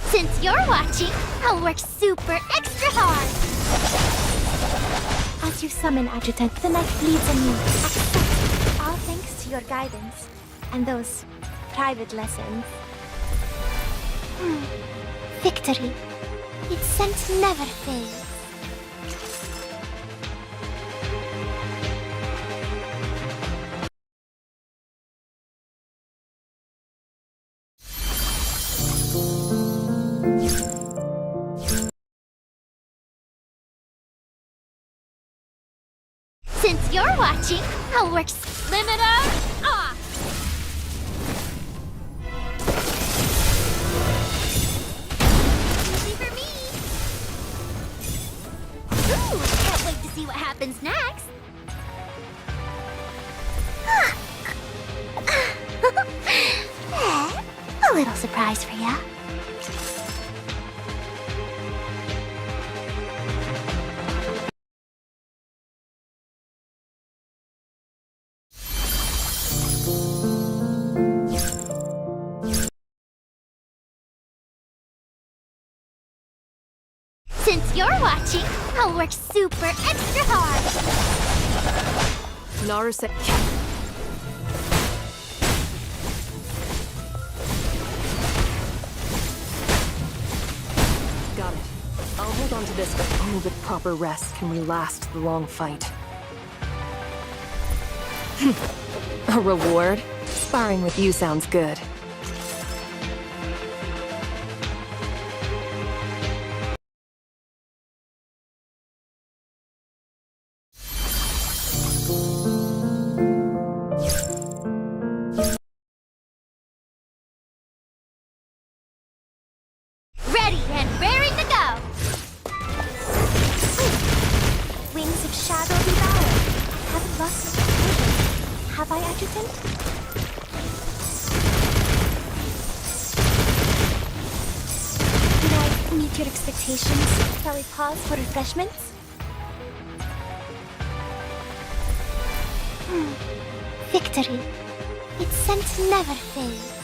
Since you're watching, I'll work super extra hard! As you summon, Adjutant, the knife bleeds anew. Accept, all thanks to your guidance and those private lessons. Victory. Its scent never fades. you're watching, I'll work limiter off. Easy for me. Ooh, can't wait to see what happens next. A little surprise for ya. Since you're watching, I'll work super extra hard. Naruse. Got it. I'll hold on to this, but only with proper rest can we last the long fight. A reward? Sparring with you sounds good. Ready and raring to go! Wings of shadow devour. I haven't lost my vision. Have I, Adjutant? Did I meet your expectations? Shall we pause for refreshments? Victory. Its scent never fades.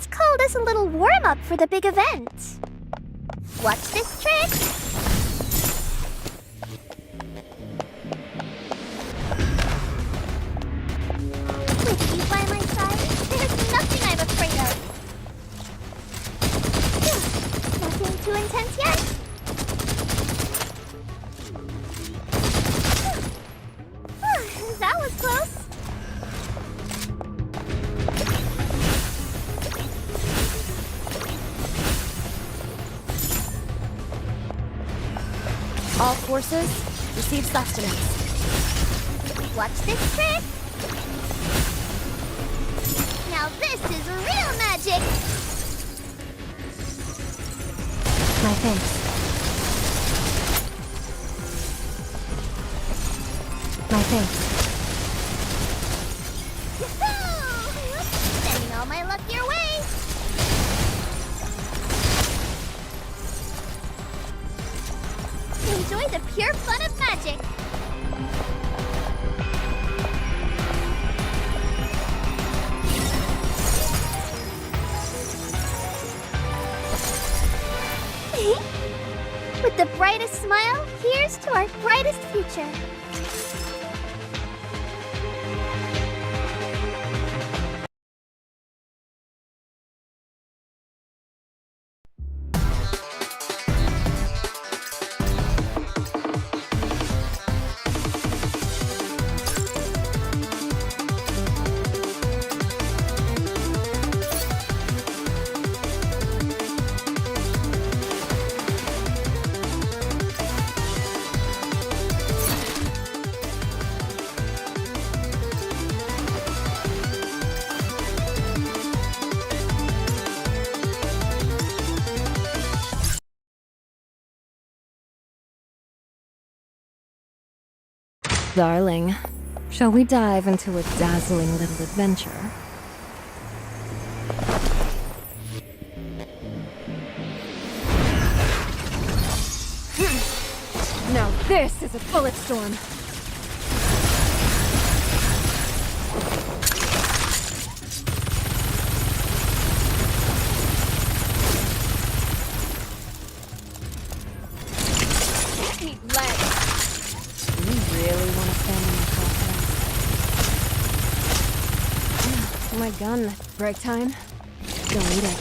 Let's call this a little warm-up for the big event. Watch this trick! With you by my side, there's nothing I'm afraid of. Nothing too intense yet? That was close. All forces, receive sustenance. Watch this trick. Now this is real magic. My thanks. My thanks. Sending all my luck your way. Enjoy the pure fun of magic. With the brightest smile, here's to our brightest future. Darling, shall we dive into a dazzling little adventure? Now this is a bullet storm! Need legs! Do you really want to stand in my confidence? My gun. Break time? Don't eat it.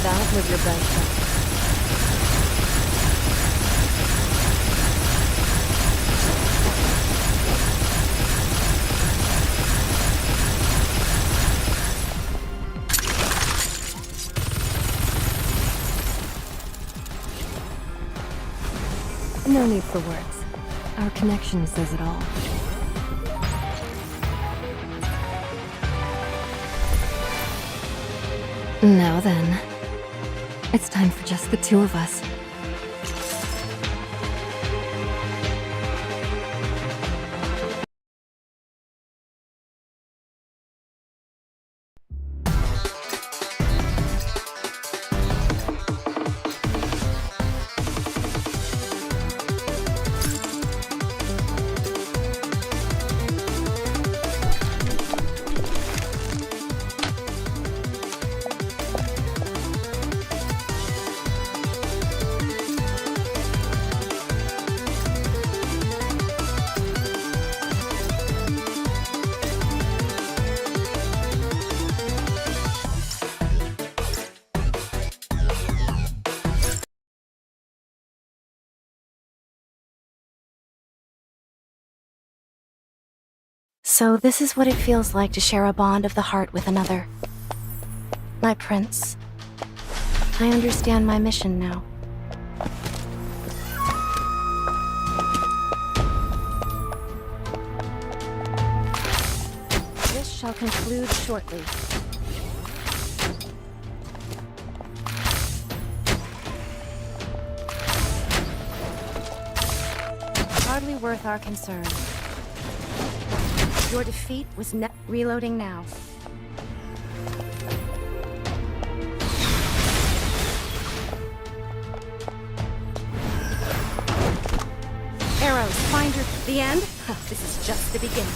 That was your best shot. No need for words. Our connection says it all. Now then, it's time for just the two of us. So this is what it feels like to share a bond of the heart with another. My prince. I understand my mission now. This shall conclude shortly. Hardly worth our concern. Your defeat was reloading now. Arrows, find the end? This is just the beginning.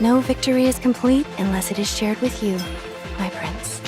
No victory is complete unless it is shared with you, my prince.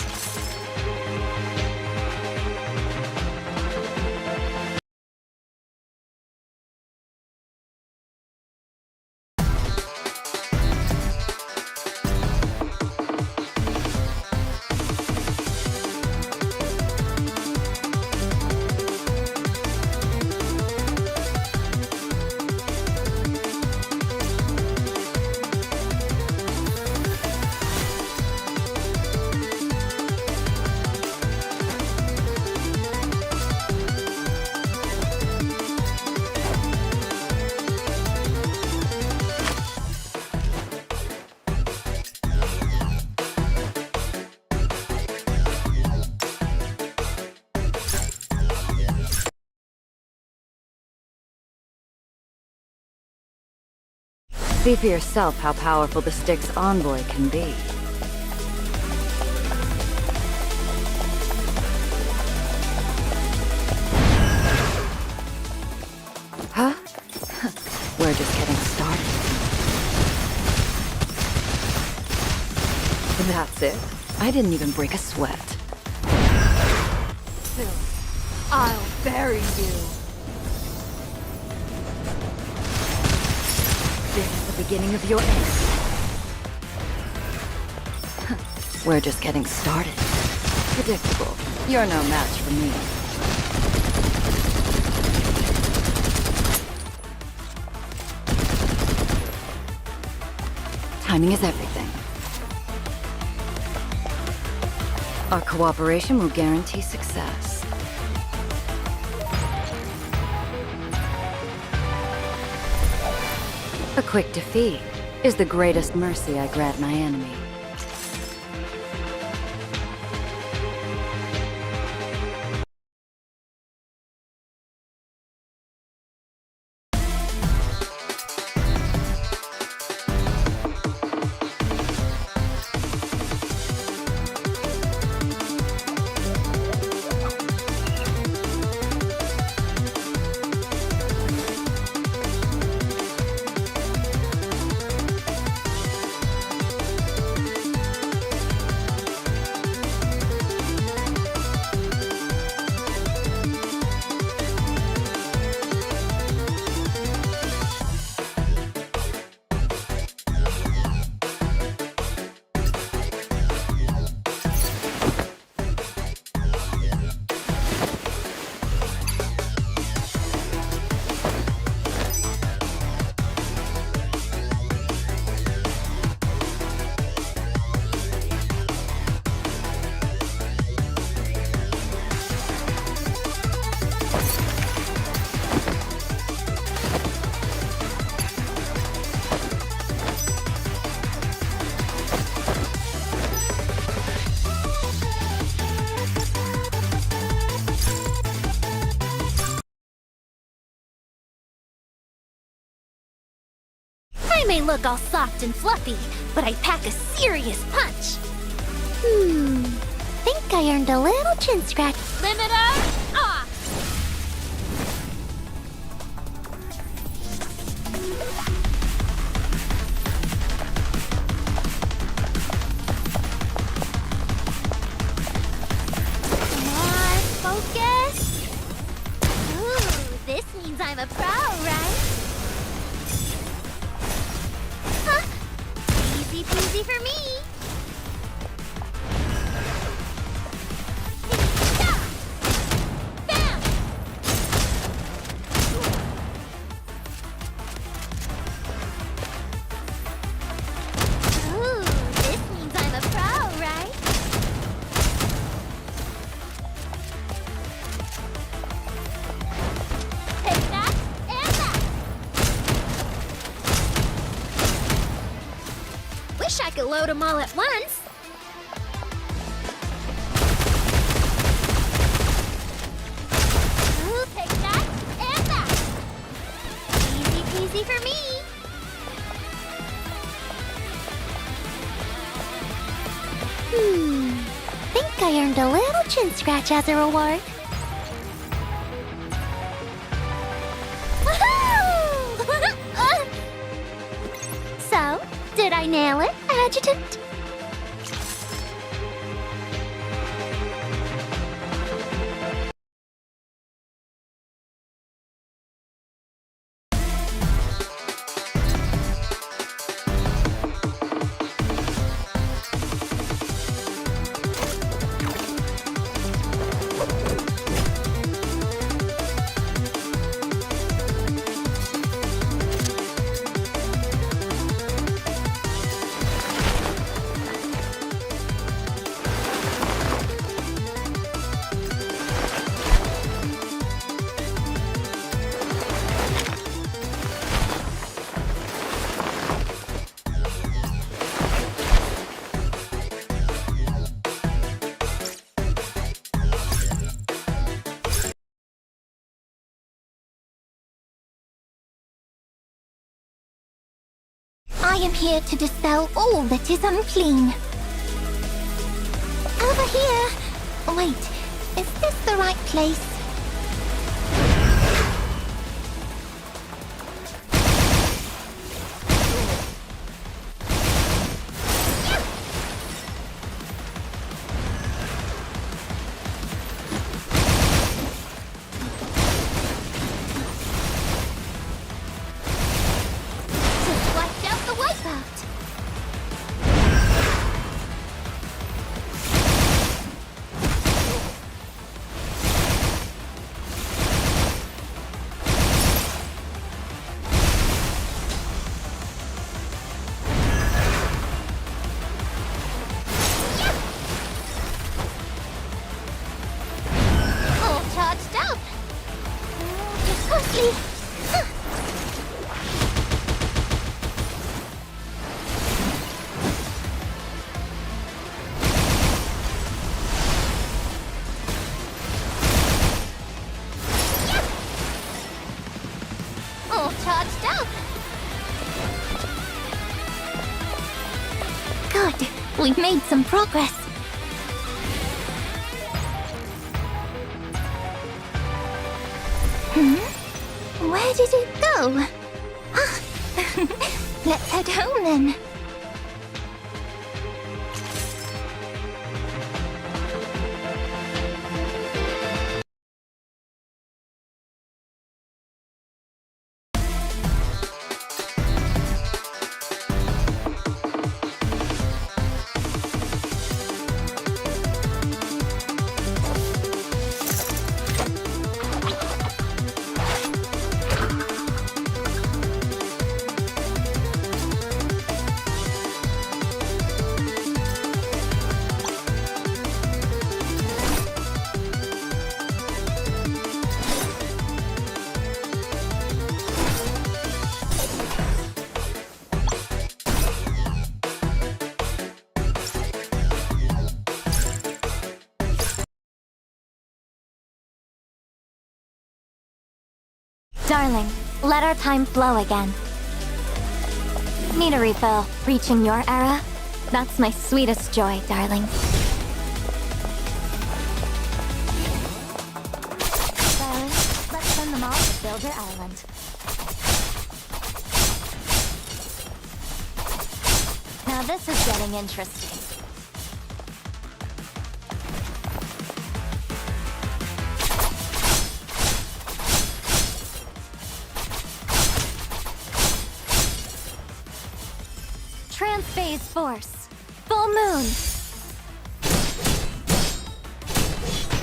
See for yourself how powerful the Styx envoy can be. Huh? We're just getting started. That's it. I didn't even break a sweat. Still, I'll bury you. This is the beginning of your end. We're just getting started. Predictable. You're no match for me. Timing is everything. Our cooperation will guarantee success. A quick defeat is the greatest mercy I grant my enemy. I may look all soft and fluffy, but I pack a serious punch. Think I earned a little chin scratch. Limiter off! Come on, focus. Ooh, this means I'm a pro, right? Easy peasy for me. Bam! Ooh, this means I'm a pro, right? Take that and that. Wish I could load them all at once. I earned a little chin scratch as a reward. Woohoo! So, did I nail it, Adjutant? I am here to dispel all that is unclean. Over here. Wait, is this the right place? Good. We've made some progress. Where did it go? Let's head home then. Darling, let our time flow again. Need a refill. Reaching your era? That's my sweetest joy, darling. Darling, let's send them all to Builder Island. Now this is getting interesting. Trans-phase force. Full moon.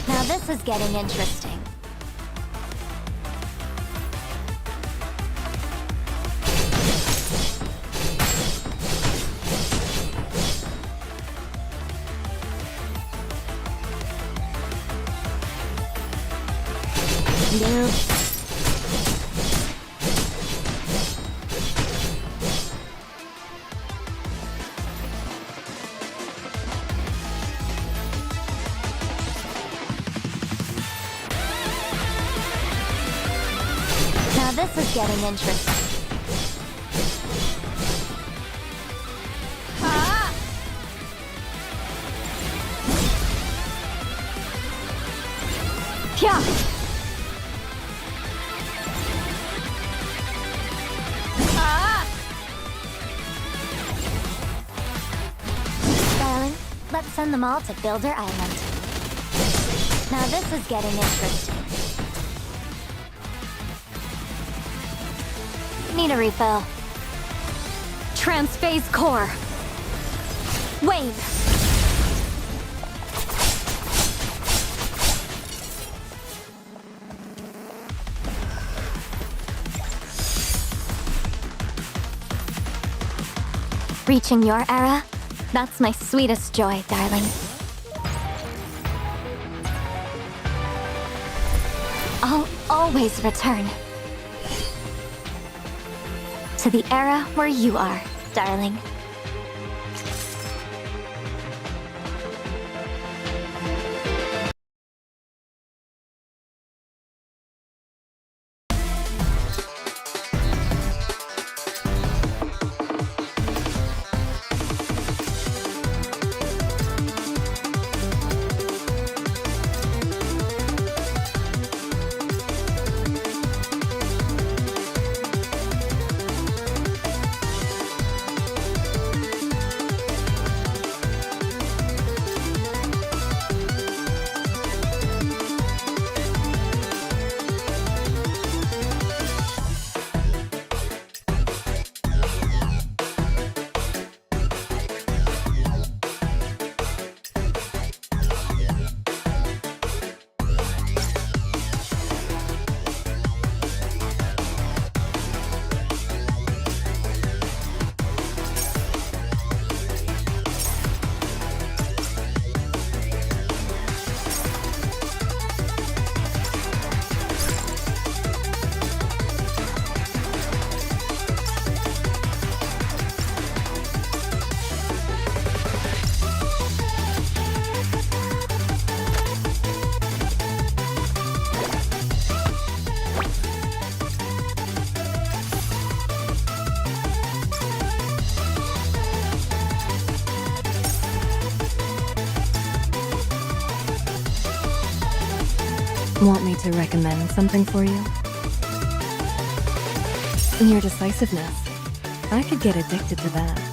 Now this is getting interesting. Nope. This is getting interesting. Darling, let's send them all to Builder Island. Now this is getting interesting. Need a refill. Transphase core. Wave. Reaching your era? That's my sweetest joy, darling. I'll always return. To the era where you are, darling. Want me to recommend something for you? Your decisiveness. I could get addicted to that.